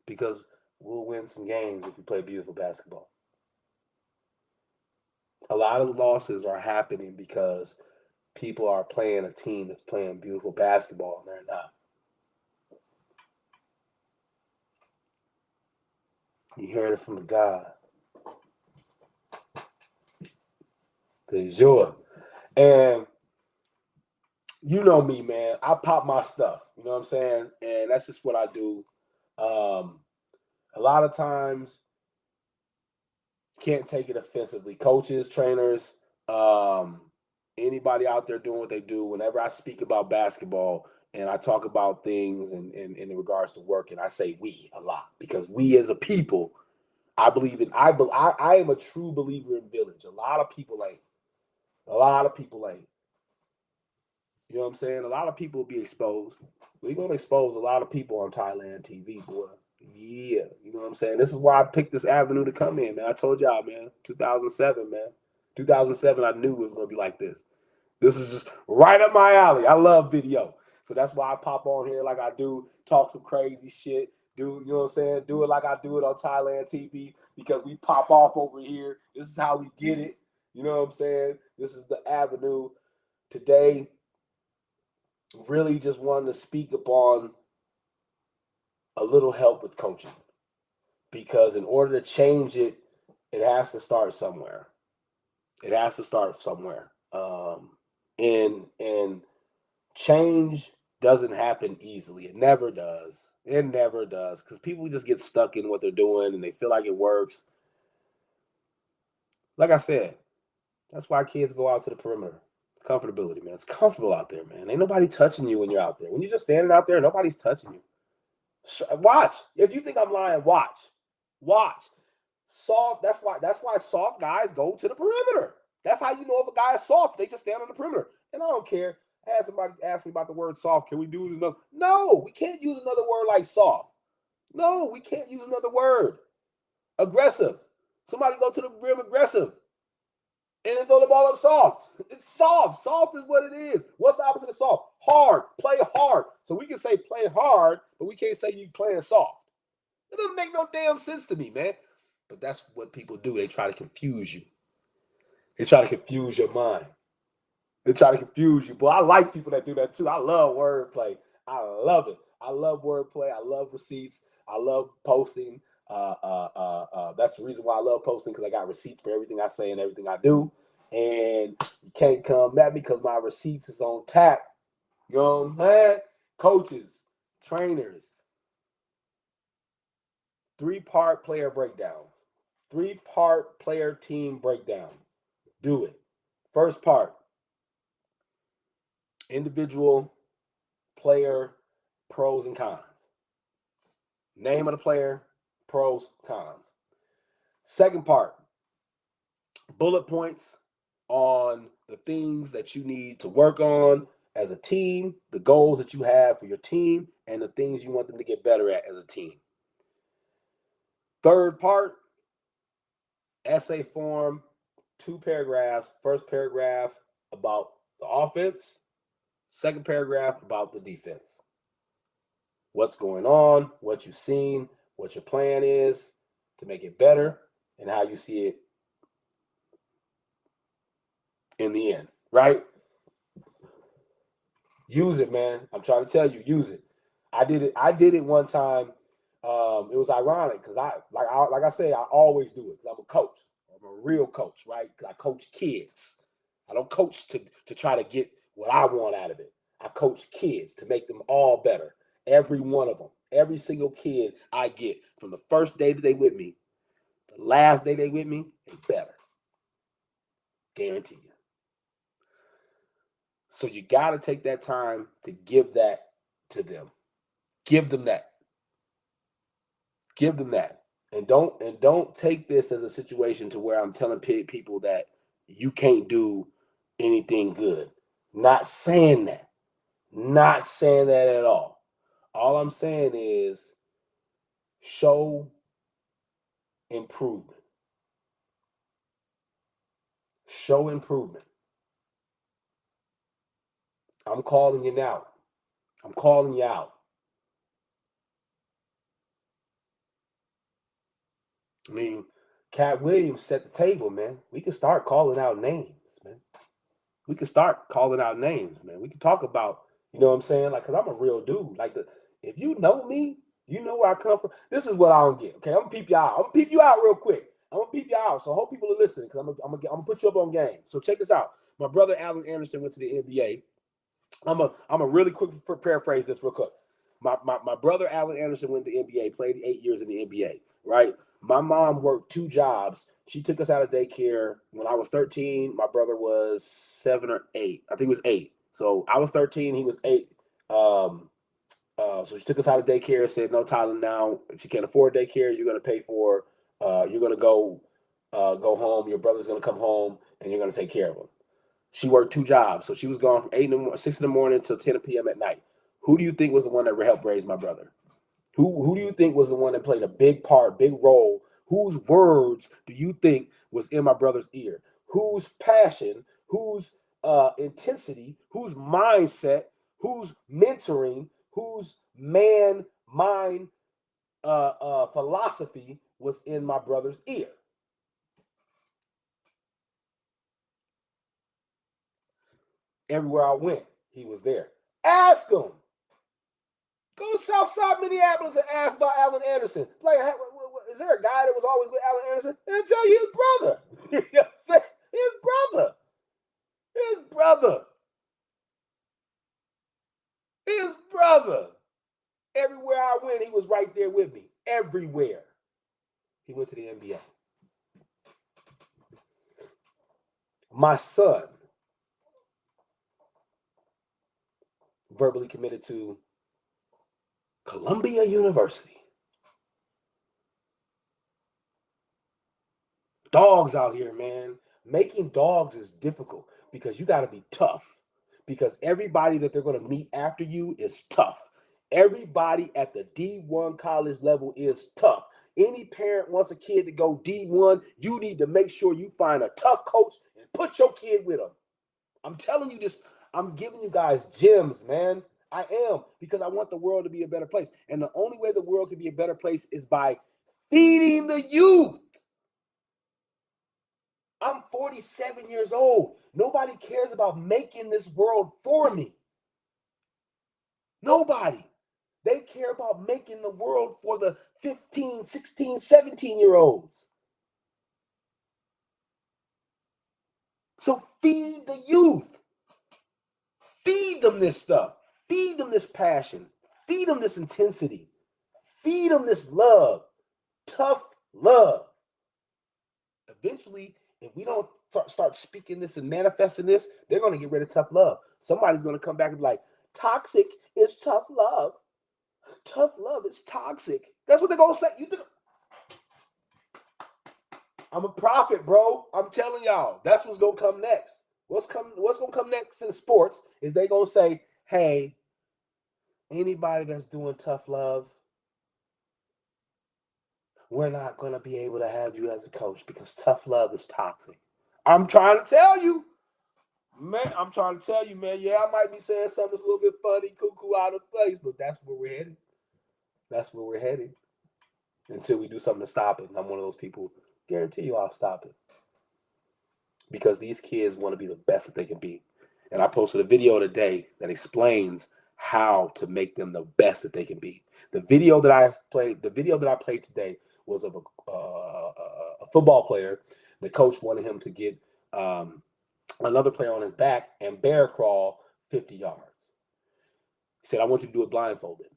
Because we'll win some games if we play beautiful basketball. A lot of the losses are happening because people are playing a team that's playing beautiful basketball and they're not. You heard it from the God. The jour. And you know me, man. I pop my stuff. You know what I'm saying? And that's just what I do. A lot of times, can't take it offensively. Coaches, trainers, anybody out there doing what they do, whenever I speak about basketball and I talk about things in regards to work, and I say we a lot because we as a people, I believe in, I am a true believer in village. A lot of people ain't. A lot of people ain't. You know what I'm saying? A lot of people will be exposed. We're going to expose a lot of people on Thailand TV, boy. Yeah. You know what I'm saying? This is why I picked this avenue to come in, man. I told y'all, man. 2007, man. 2007, I knew it was going to be like this. This is just right up my alley. I love video. So that's why I pop on here like I do, talk some crazy shit, do, you know what I'm saying? Do it like I do it on Thailand TV because we pop off over here. This is how we get it. You know what I'm saying? This is the avenue. Today, really just wanted to speak upon a little help with coaching because in order to change it, it has to start somewhere. It has to start somewhere. And change doesn't happen easily. It never does. It never does because people just get stuck in what they're doing and they feel like it works. Like I said, that's why kids go out to the perimeter. Comfortability, man. It's comfortable out there, man. Ain't nobody touching you when you're out there. When you're just standing out there, nobody's touching you. Watch. If you think I'm lying, watch. Watch. Soft. That's why soft guys go to the perimeter. That's how you know if a guy is soft. They just stand on the perimeter. And I don't care. I had somebody ask me about the word soft. Can we do another? No, we can't use another word like soft. No, we can't use another word. Aggressive. Somebody go to the rim aggressive. And then throw the ball up soft. It's soft. Soft is what it is. What's the opposite of soft? Hard. Play hard. So we can say play hard, but we can't say you playing soft. It doesn't make no damn sense to me, man. But that's what people do. They try to confuse you. They try to confuse your mind. They try to confuse you. But I like people that do that too. I love wordplay. I love it. I love wordplay. I love receipts. I love posting. That's the reason why I love posting because I got receipts for everything I say and everything I do. And you can't come at me because my receipts is on tap. You know what I'm saying? Coaches, trainers, 3-part player breakdown. 3-part player team breakdown. Do it. First part, individual player pros and cons. Name of the player, pros, cons. Second part, bullet points on the things that you need to work on as a team, the goals that you have for your team, and the things you want them to get better at as a team. Third part, essay form, 2 paragraphs. First paragraph about the offense. Second paragraph about the defense. What's going on, what you've seen, what your plan is to make it better, and how you see it in the end, right? Use it, man. I'm trying to tell you, use it. I did it one time. It was ironic because like I say, I always do it. I'm a coach. I'm a real coach, right? Because I coach kids. I don't coach to try to get what I want out of it. I coach kids to make them all better. Every one of them. Every single kid I get from the first day that they with me, the last day they with me, they better. Guarantee you. So you got to take that time to give that to them. Give them that. Give them that. And don't take this as a situation to where I'm telling people that you can't do anything good. Not saying that. Not saying that at all. All I'm saying is show improvement. Show improvement. I'm calling you now. I'm calling you out. I mean, Cat Williams set the table, man. We can start calling out names, man. We can start calling out names, man. We can talk about, you know what I'm saying? Like, because I'm a real dude. Like, if you know me, you know where I come from. This is what I don't get. Okay, I'm going to peep you out. I'm going to peep you out real quick. I'm going to peep you out. So I hope people are listening because I'm going to put you up on game. So check this out. My brother, Allen Anderson, went to the NBA. I'm a really quick paraphrase this real quick. My brother Allen Anderson went to the NBA, played 8 years in the NBA, right? My mom worked 2 jobs. She took us out of daycare when I was 13. My brother was 7 or 8. I think he was 8. So I was 13. He was 8. So she took us out of daycare. Said, "No, Tyler, now if you can't afford daycare, you're gonna pay for. You're gonna go home. Your brother's gonna come home, and you're gonna take care of him." She worked 2 jobs, so she was gone from 6 in the morning till 10 p.m. at night. Who do you think was the one that helped raise my brother? Who do you think was the one that played a big part, big role? Whose words do you think was in my brother's ear? Whose passion, whose intensity, whose mindset, whose mentoring, whose mind philosophy was in my brother's ear? Everywhere I went, he was there. Ask him. Go to Southside Minneapolis and ask about Allen Anderson. Like, is there a guy that was always with Allen Anderson? And tell you his brother. You know his brother. His brother. His brother. Everywhere I went, he was right there with me. Everywhere. He went to the NBA. My son verbally committed to Columbia University. Dogs out here, man. Making dogs is difficult because you got to be tough. Because everybody that they're going to meet after you is tough. Everybody at the D1 college level is tough. Any parent wants a kid to go D1, you need to make sure you find a tough coach and put your kid with them. I'm telling you this. I'm giving you guys gems, man. I am, because I want the world to be a better place. And the only way the world can be a better place is by feeding the youth. I'm 47 years old. Nobody cares about making this world for me. Nobody. They care about making the world for the 15, 16, 17-year-olds. So feed the youth. Feed them this stuff. Feed them this passion. Feed them this intensity. Feed them this love. Tough love. Eventually, if we don't start speaking this and manifesting this, they're going to get rid of tough love. Somebody's going to come back and be like, toxic is tough love. Tough love is toxic. That's what they're going to say. I'm a prophet, bro. I'm telling y'all. That's what's going to come next. What's going to come next in sports is they going to say, hey, anybody that's doing tough love, we're not going to be able to have you as a coach because tough love is toxic. I'm trying to tell you, man. Yeah, I might be saying something that's a little bit funny, cuckoo, out of place, but that's where we're headed. That's where we're headed until we do something to stop it. And I'm one of those people, guarantee you I'll stop it. Because these kids want to be the best that they can be. And I posted a video today that explains how to make them the best that they can be. The video that I played today was of a football player. The coach wanted him to get another player on his back and bear crawl 50 yards. He said, I want you to do it blindfolded.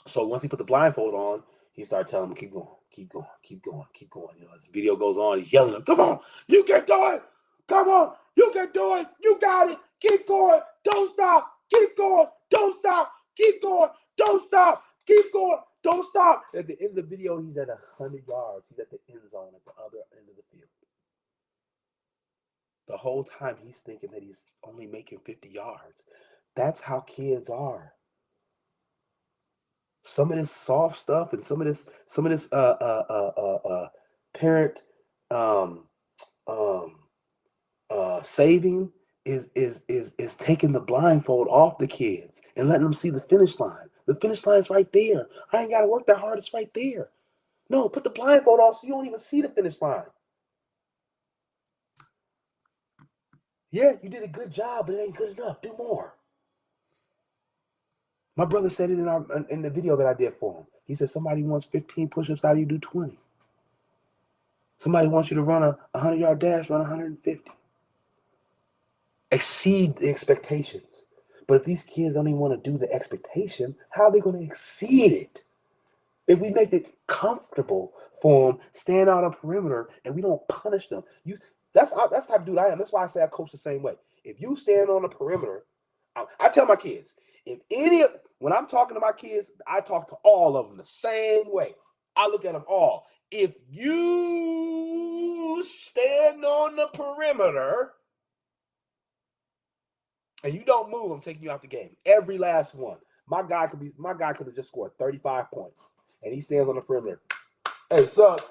So once he put the blindfold on, he started telling him, keep going, keep going, keep going, keep going. You know, as the video goes on, he's yelling at him, come on, you can do it. Come on, you can do it. You got it. Keep going. Don't stop. Keep going. Don't stop. Keep going. Don't stop. Keep going. Don't stop. At the end of the video, he's at 100 yards. He's at the end zone at the other end of the field. The whole time he's thinking that he's only making 50 yards. That's how kids are. Some of this soft stuff and some of this parent saving is taking the blindfold off the kids and letting them see the finish line. The finish line's right there. I ain't got to work that hard. It's right there. No, put the blindfold off so you don't even see the finish line. Yeah, you did a good job, but it ain't good enough. Do more. My brother said it in the video that I did for him. He said, somebody wants 15 push-ups, how do you do 20? Somebody wants you to run a 100-yard dash, run 150. Exceed the expectations. But if these kids don't even want to do the expectation, how are they going to exceed it? If we make it comfortable for them, stand out on perimeter, and we don't punish them. That's the type of dude I am. That's why I say I coach the same way. If you stand on the perimeter, I tell my kids, when I'm talking to my kids, I talk to all of them the same way. I look at them all. If you stand on the perimeter and you don't move, I'm taking you out the game. Every last one. My guy could have just scored 35 points, and he stands on the perimeter. Hey, sup?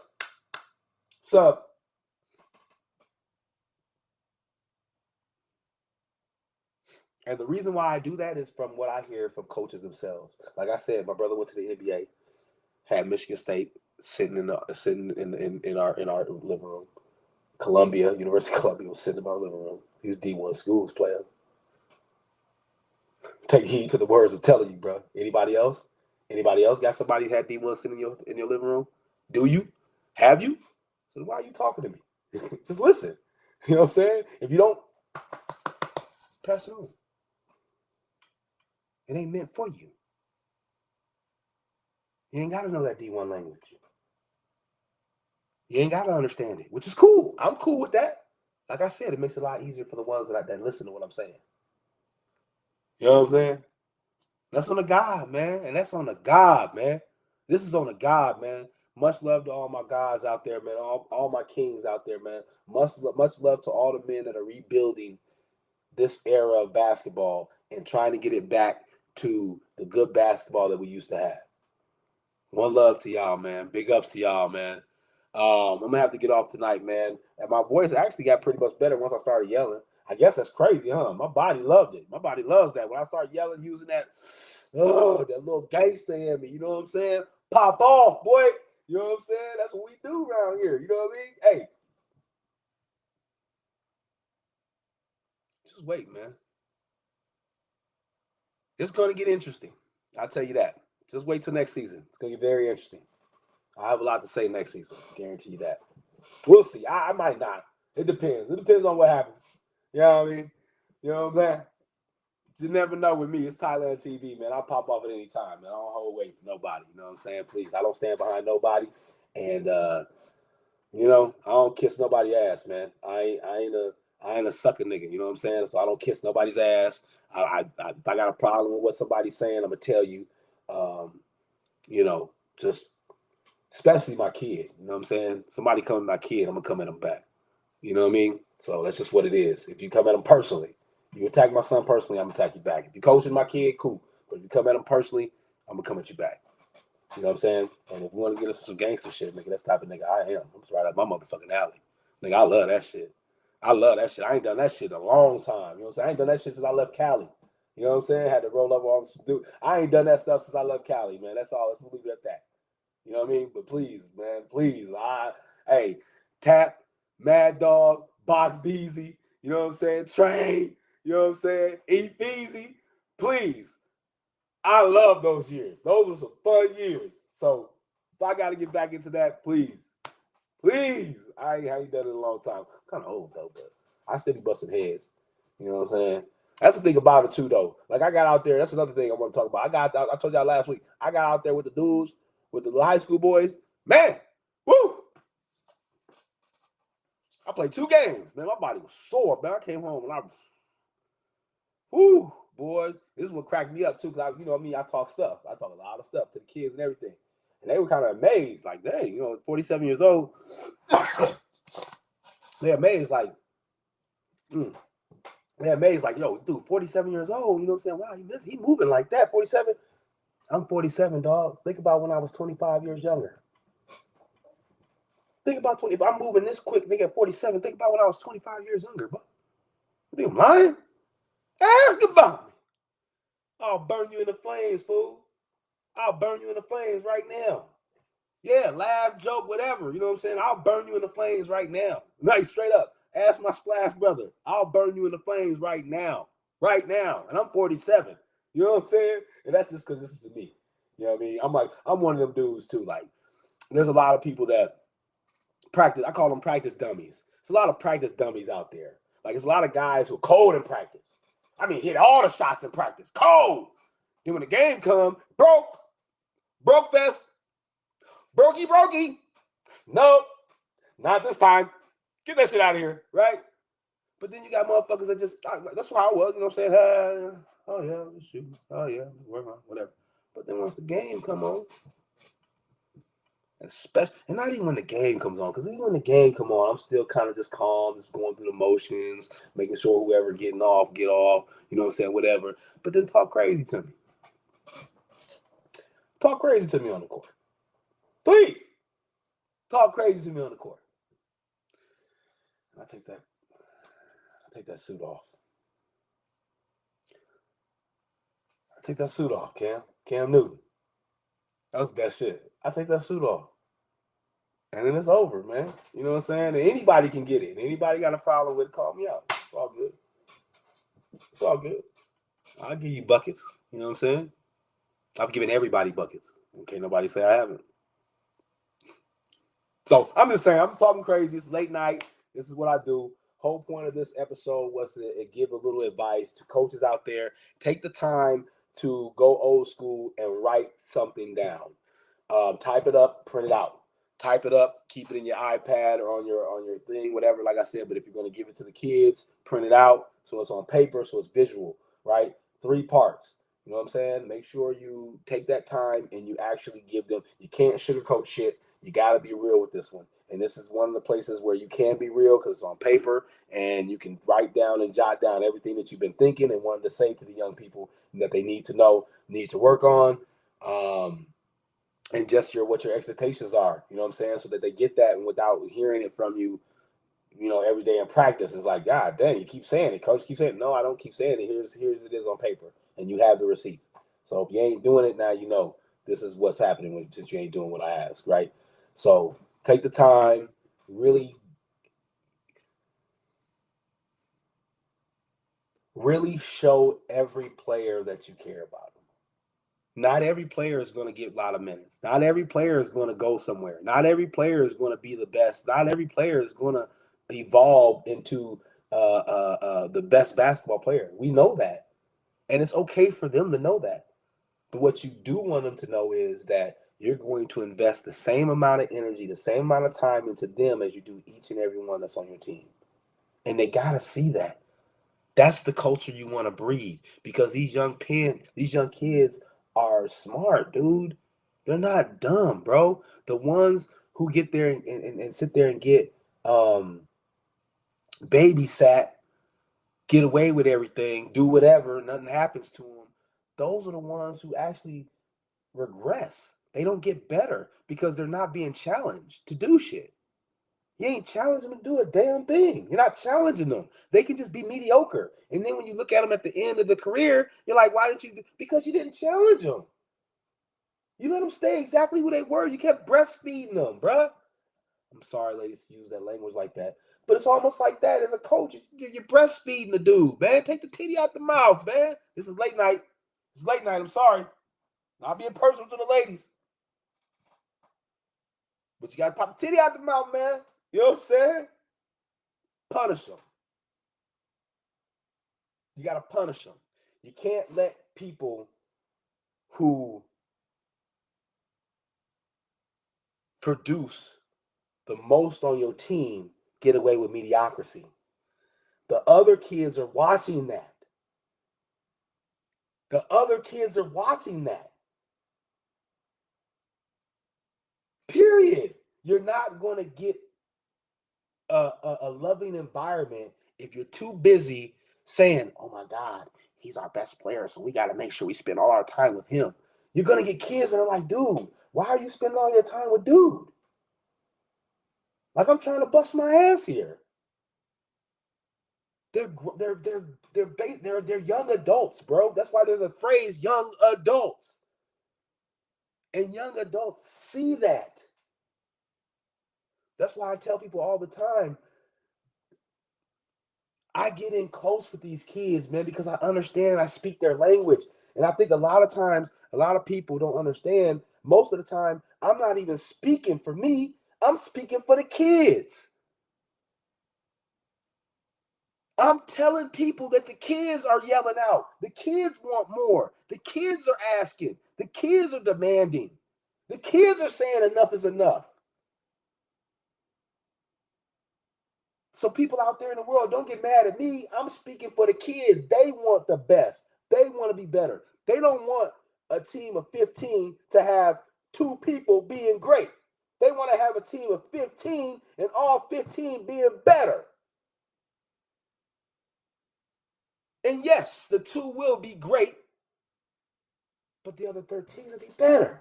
And the reason why I do that is from what I hear from coaches themselves. Like I said, my brother went to the NBA, had Michigan State sitting in our living room. University of Columbia was sitting in my living room. He's D1 schools player. Take heed to the words I'm telling you, bro. Anybody else? Anybody else got somebody had D1 sitting in your living room? Do you? Have you? So why are you talking to me? Just listen. You know what I'm saying? If you don't, pass it on. It ain't meant for you. You ain't got to know that D1 language. You ain't got to understand it, which is cool. I'm cool with that. Like I said, it makes it a lot easier for the ones that listen to what I'm saying. You know what I'm saying? That's on the God, man. And that's on the God, man. This is on the God, man. Much love to all my guys out there, man. All my kings out there, man. Much love to all the men that are rebuilding this era of basketball and trying to get it back to the good basketball that we used to have. One love to y'all, man. Big ups to y'all, man. I'm going to have to get off tonight, man. And my voice actually got pretty much better once I started yelling. I guess that's crazy, huh? My body loved it. My body loves that. When I start yelling, using that little gangster in me, you know what I'm saying? Pop off, boy. You know what I'm saying? That's what we do around here. You know what I mean? Hey. Just wait, man. It's going to get interesting. I'll tell you that. Just wait till next season. It's going to get very interesting. I have a lot to say next season. Guarantee you that. We'll see. I might not. It depends. It depends on what happens. You know what I mean? You know what I'm saying? You never know with me. It's Thailand TV, man. I'll pop off at any time, man. I don't hold weight for nobody. You know what I'm saying? Please. I don't stand behind nobody. And you know, I don't kiss nobody's ass, man. I ain't a sucker nigga, you know what I'm saying? So I don't kiss nobody's ass. If I got a problem with what somebody's saying, I'm gonna tell you. You know, just especially my kid. You know what I'm saying? Somebody come at my kid, I'm gonna come at them back. You know what I mean? So that's just what it is. If you come at them personally, you attack my son personally, I'm gonna attack you back. If you're coaching my kid, cool. But if you come at him personally, I'm gonna come at you back. You know what I'm saying? And if you want to get us some gangster shit, nigga, that's the type of nigga I am. I'm just right up my motherfucking alley. Nigga, I love that shit. I love that shit. I ain't done that shit in a long time. You know what I'm saying? I ain't done that shit since I left Cali. You know what I'm saying? Had to roll up on some dude. I ain't done that stuff since I left Cali, man. That's all. Let's leave it at that. You know what I mean? But please, man, please. Hey, Tap, Mad Dog, Box Beezy, you know what I'm saying? Train, you know what I'm saying? Eat Feezy. Please. I love those years. Those were some fun years. So if I got to get back into that, please. Please. I ain't done it in a long time. I'm kind of old, though, but I still be busting heads. You know what I'm saying? That's the thing about it, too, though. Like, I got out there. That's another thing I want to talk about. I told y'all last week, I got out there with the dudes, with the high school boys. Man, woo! I played 2 games. Man, my body was sore, man. I came home and woo, boy, this is what cracked me up, too, because, you know what I mean? I talk stuff. I talk a lot of stuff to the kids and everything. And they were kind of amazed, like, dang, 47 years old. They're amazed, like, they're amazed, like, yo, dude, 47 years old, you know what I'm saying? Wow, he moving like that, 47. I'm 47, dog. Think about when I was 25 years younger. Think about 20. If I'm moving this quick, nigga, at 47, think about when I was 25 years younger, bro. You think I'm lying? Ask about me. I'll burn you in the flames, fool. I'll burn you in the flames right now. Yeah, laugh, joke, whatever. You know what I'm saying? I'll burn you in the flames right now. Like, straight up. Ask my Splash brother. I'll burn you in the flames right now. Right now. And I'm 47. You know what I'm saying? And that's just because this is me. You know what I mean? I'm one of them dudes, too. Like, there's a lot of people that practice. I call them practice dummies. It's a lot of practice dummies out there. Like, it's a lot of guys who are cold in practice. I mean, hit all the shots in practice. Cold. Then when the game come, broke fest. Brokey. Nope. Not this time. Get that shit out of here, right? But then you got motherfuckers that just, that's how I was, you know what I'm saying? Oh, yeah, shoot. Oh, yeah, whatever. But then once the game come on, and not even when the game comes on, because even when the game come on, I'm still kind of just calm, just going through the motions, making sure whoever getting off, get off, you know what I'm saying, whatever. But then talk crazy to me. Talk crazy to me on the court. Please. Talk crazy to me on the court. I take that suit off. Take that suit off, Cam Newton. That was best shit. I take that suit off. And then it's over, man. You know what I'm saying? And anybody can get it. Anybody got a problem with it, call me out. It's all good. It's all good. I'll give you buckets. You know what I'm saying? I've given everybody buckets. Can't nobody say I haven't. So I'm just saying, I'm talking crazy. It's late night. This is what I do. Whole point of this episode was to give a little advice to coaches out there. Take the time to go old school and write something down. Type it up, print it out. Type it up, keep it in your iPad or on your thing, whatever. Like I said, but if you're going to give it to the kids, print it out so it's on paper, so it's visual, right? 3 parts. You know what I'm saying? Make sure you take that time and you actually give them. You can't sugarcoat shit. You got to be real with this one. And this is one of the places where you can be real because it's on paper and you can write down and jot down everything that you've been thinking and wanted to say to the young people that they need to know, need to work on. And just what your expectations are, you know what I'm saying? So that they get that, and without hearing it from you, every day in practice, it's like, God dang, you keep saying it, coach. Keep saying it. No, I don't keep saying it. Here's it is on paper, and you have the receipts. So if you ain't doing it now, this is what's happening since you ain't doing what I asked, right? So take the time, really show every player that you care about them. Not every player is going to get a lot of minutes. Not every player is going to go somewhere. Not every player is going to be the best. Not every player is going to evolve into the best basketball player. We know that. And it's okay for them to know that. But what you do want them to know is that you're going to invest the same amount of energy, the same amount of time into them as you do each and every one that's on your team. And they got to see that. That's the culture you want to breed, because these young kids are smart, dude. They're not dumb, bro. The ones who get there and sit there and get babysat, get away with everything, do whatever, nothing happens to them. Those are the ones who actually regress. They don't get better because they're not being challenged to do shit. You ain't challenging them to do a damn thing. You're not challenging them. They can just be mediocre. And then when you look at them at the end of the career, you're like, why didn't you? Because you didn't challenge them. You let them stay exactly who they were. You kept breastfeeding them, bruh. I'm sorry, ladies, to use that language like that. But it's almost like that as a coach. You're breastfeeding the dude, man. Take the titty out the mouth, man. This is late night. It's late night. I'm sorry. Not being personal to the ladies. But you got to pop the titty out the mouth, man. You know what I'm saying? Punish them. You got to punish them. You can't let people who produce the most on your team get away with mediocrity. The other kids are watching that. The other kids are watching that. Period. You're not going to get a loving environment if you're too busy saying, oh my God, he's our best player, so we got to make sure we spend all our time with him. You're going to get kids that are like, dude, why are you spending all your time with dude? Like, I'm trying to bust my ass here. They're young adults, bro. That's why there's a phrase, young adults. And young adults see that. That's why I tell people all the time, I get in close with these kids, man, because I understand and I speak their language. And I think a lot of times, a lot of people don't understand. Most of the time, I'm not even speaking for me. I'm speaking for the kids. I'm telling people that the kids are yelling out. The kids want more. The kids are asking. The kids are demanding. The kids are saying enough is enough. So people out there in the world, don't get mad at me. I'm speaking for the kids. They want the best. They want to be better. They don't want a team of 15 to have 2 people being great. They want to have a team of 15 and all 15 being better. And yes, the 2 will be great, but the other 13 will be better.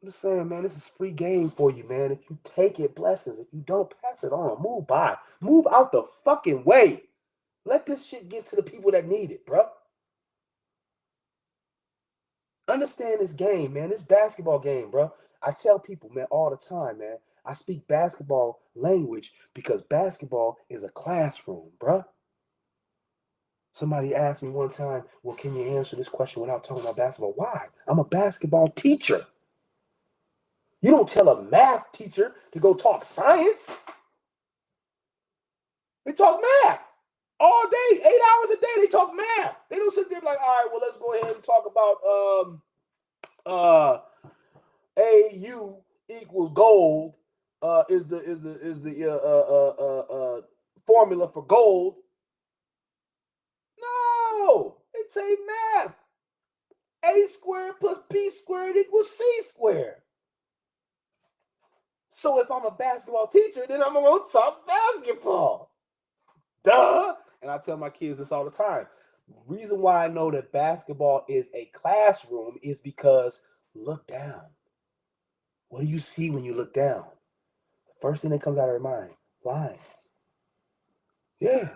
I'm just saying, man, this is free game for you, man. If you take it, blessings. If you don't, pass it on. Move by. Move out the fucking way. Let this shit get to the people that need it, bro. Understand this game, man. This basketball game, bro. I tell people, man, all the time, man. I speak basketball language because basketball is a classroom, bro. Somebody asked me one time, well, can you answer this question without talking about basketball? Why? I'm a basketball teacher. You don't tell a math teacher to go talk science. They talk math all day, 8 hours a day. They talk math. They don't sit there like, all right, well, let's go ahead and talk about AU equals gold is the formula for gold. No, they say math. A squared plus B squared equals C squared. So if I'm a basketball teacher, then I'm going to talk basketball. Duh. And I tell my kids this all the time. The reason why I know that basketball is a classroom is because look down. What do you see when you look down? The first thing that comes out of your mind, lines. Yeah.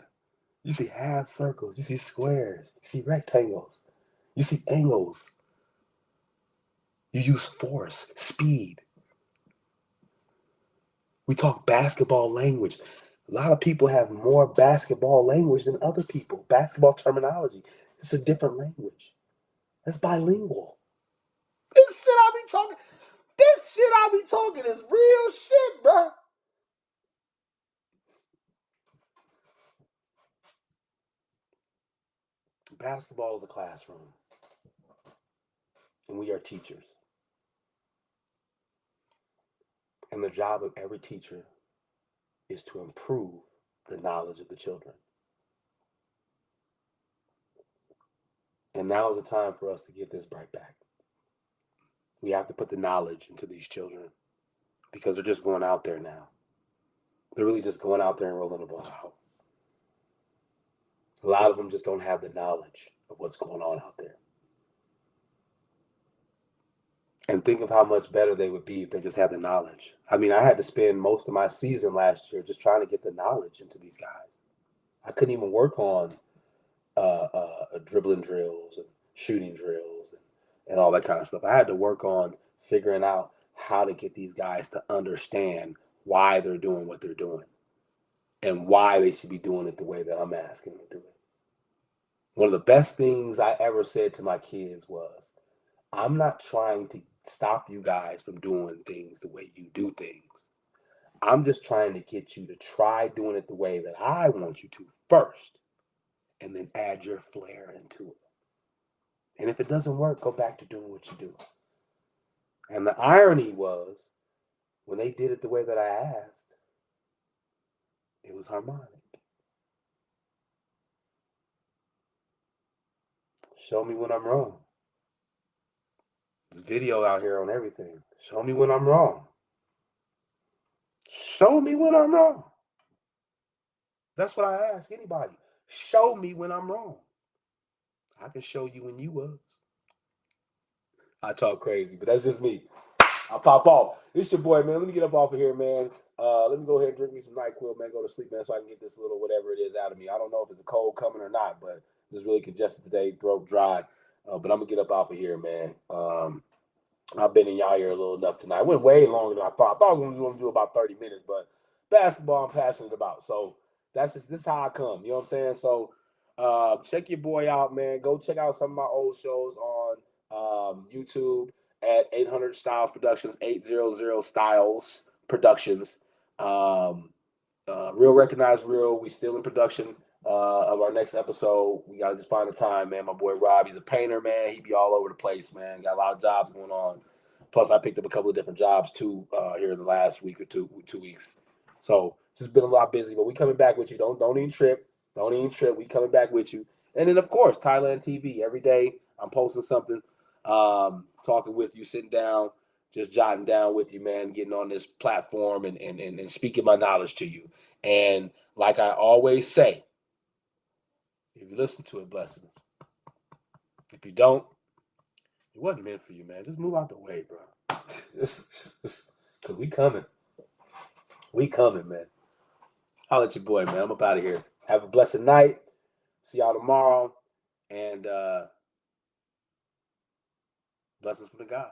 You see half circles. You see squares. You see rectangles. You see angles. You use force, speed. We talk basketball language. A lot of people have more basketball language than other people. Basketball terminology. It's a different language. That's bilingual. This shit I be talking is real shit, bro. Basketball is a classroom. And we are teachers. And the job of every teacher is to improve the knowledge of the children. And now is the time for us to get this right back. We have to put the knowledge into these children because they're just going out there now. They're really just going out there and rolling the ball out. A lot of them just don't have the knowledge of what's going on out there. And think of how much better they would be if they just had the knowledge. I mean, I had to spend most of my season last year just trying to get the knowledge into these guys. I couldn't even work on dribbling drills and shooting drills and all that kind of stuff. I had to work on figuring out how to get these guys to understand why they're doing what they're doing and why they should be doing it the way that I'm asking them to do it. One of the best things I ever said to my kids was, I'm not trying to stop you guys from doing things the way you do things. I'm just trying to get you to try doing it the way that I want you to first, and then add your flair into it. And if it doesn't work, go back to doing what you do. And the irony was, when they did it the way that I asked, it was harmonic. Show me when I'm wrong. There's video out here on everything. Show me when I'm wrong. Show me when I'm wrong. That's what I ask anybody. Show me when I'm wrong. I can show you when you was. I talk crazy, but that's just me. I pop off. It's your boy, man. Let me get up off of here, man. Let me go ahead and drink me some NyQuil, man. Go to sleep, man, so I can get this little whatever it is out of me. I don't know if it's a cold coming or not, but it's really congested today, throat dry. But I'm gonna get up off of here, man. I've been in y'all ear a little enough tonight. I went way longer than I thought. I thought I was going to do about 30 minutes, but basketball I'm passionate about. So this is how I come. You know what I'm saying? So check your boy out, man. Go check out some of my old shows on YouTube at 800 Styles Productions, 800 Styles Productions. Real Recognize Real. We still in production of our next episode. We gotta just find the time, man. My boy Rob, he's a painter, man. He be all over the place, man. Got a lot of jobs going on. Plus, I picked up a couple of different jobs too here in the last week or 2 weeks. So it's just been a lot busy. But we coming back with you. Don't even trip. Don't even trip. We coming back with you. And then of course, Thailand TV. Every day I'm posting something, talking with you, sitting down, just jotting down with you, man, getting on this platform and speaking my knowledge to you. And like I always say, if you listen to it, blessings. If you don't, it wasn't meant for you, man. Just move out the way, bro. Because we coming. We coming, man. I'll let your boy, man. I'm up out of here. Have a blessed night. See y'all tomorrow. And blessings from the God.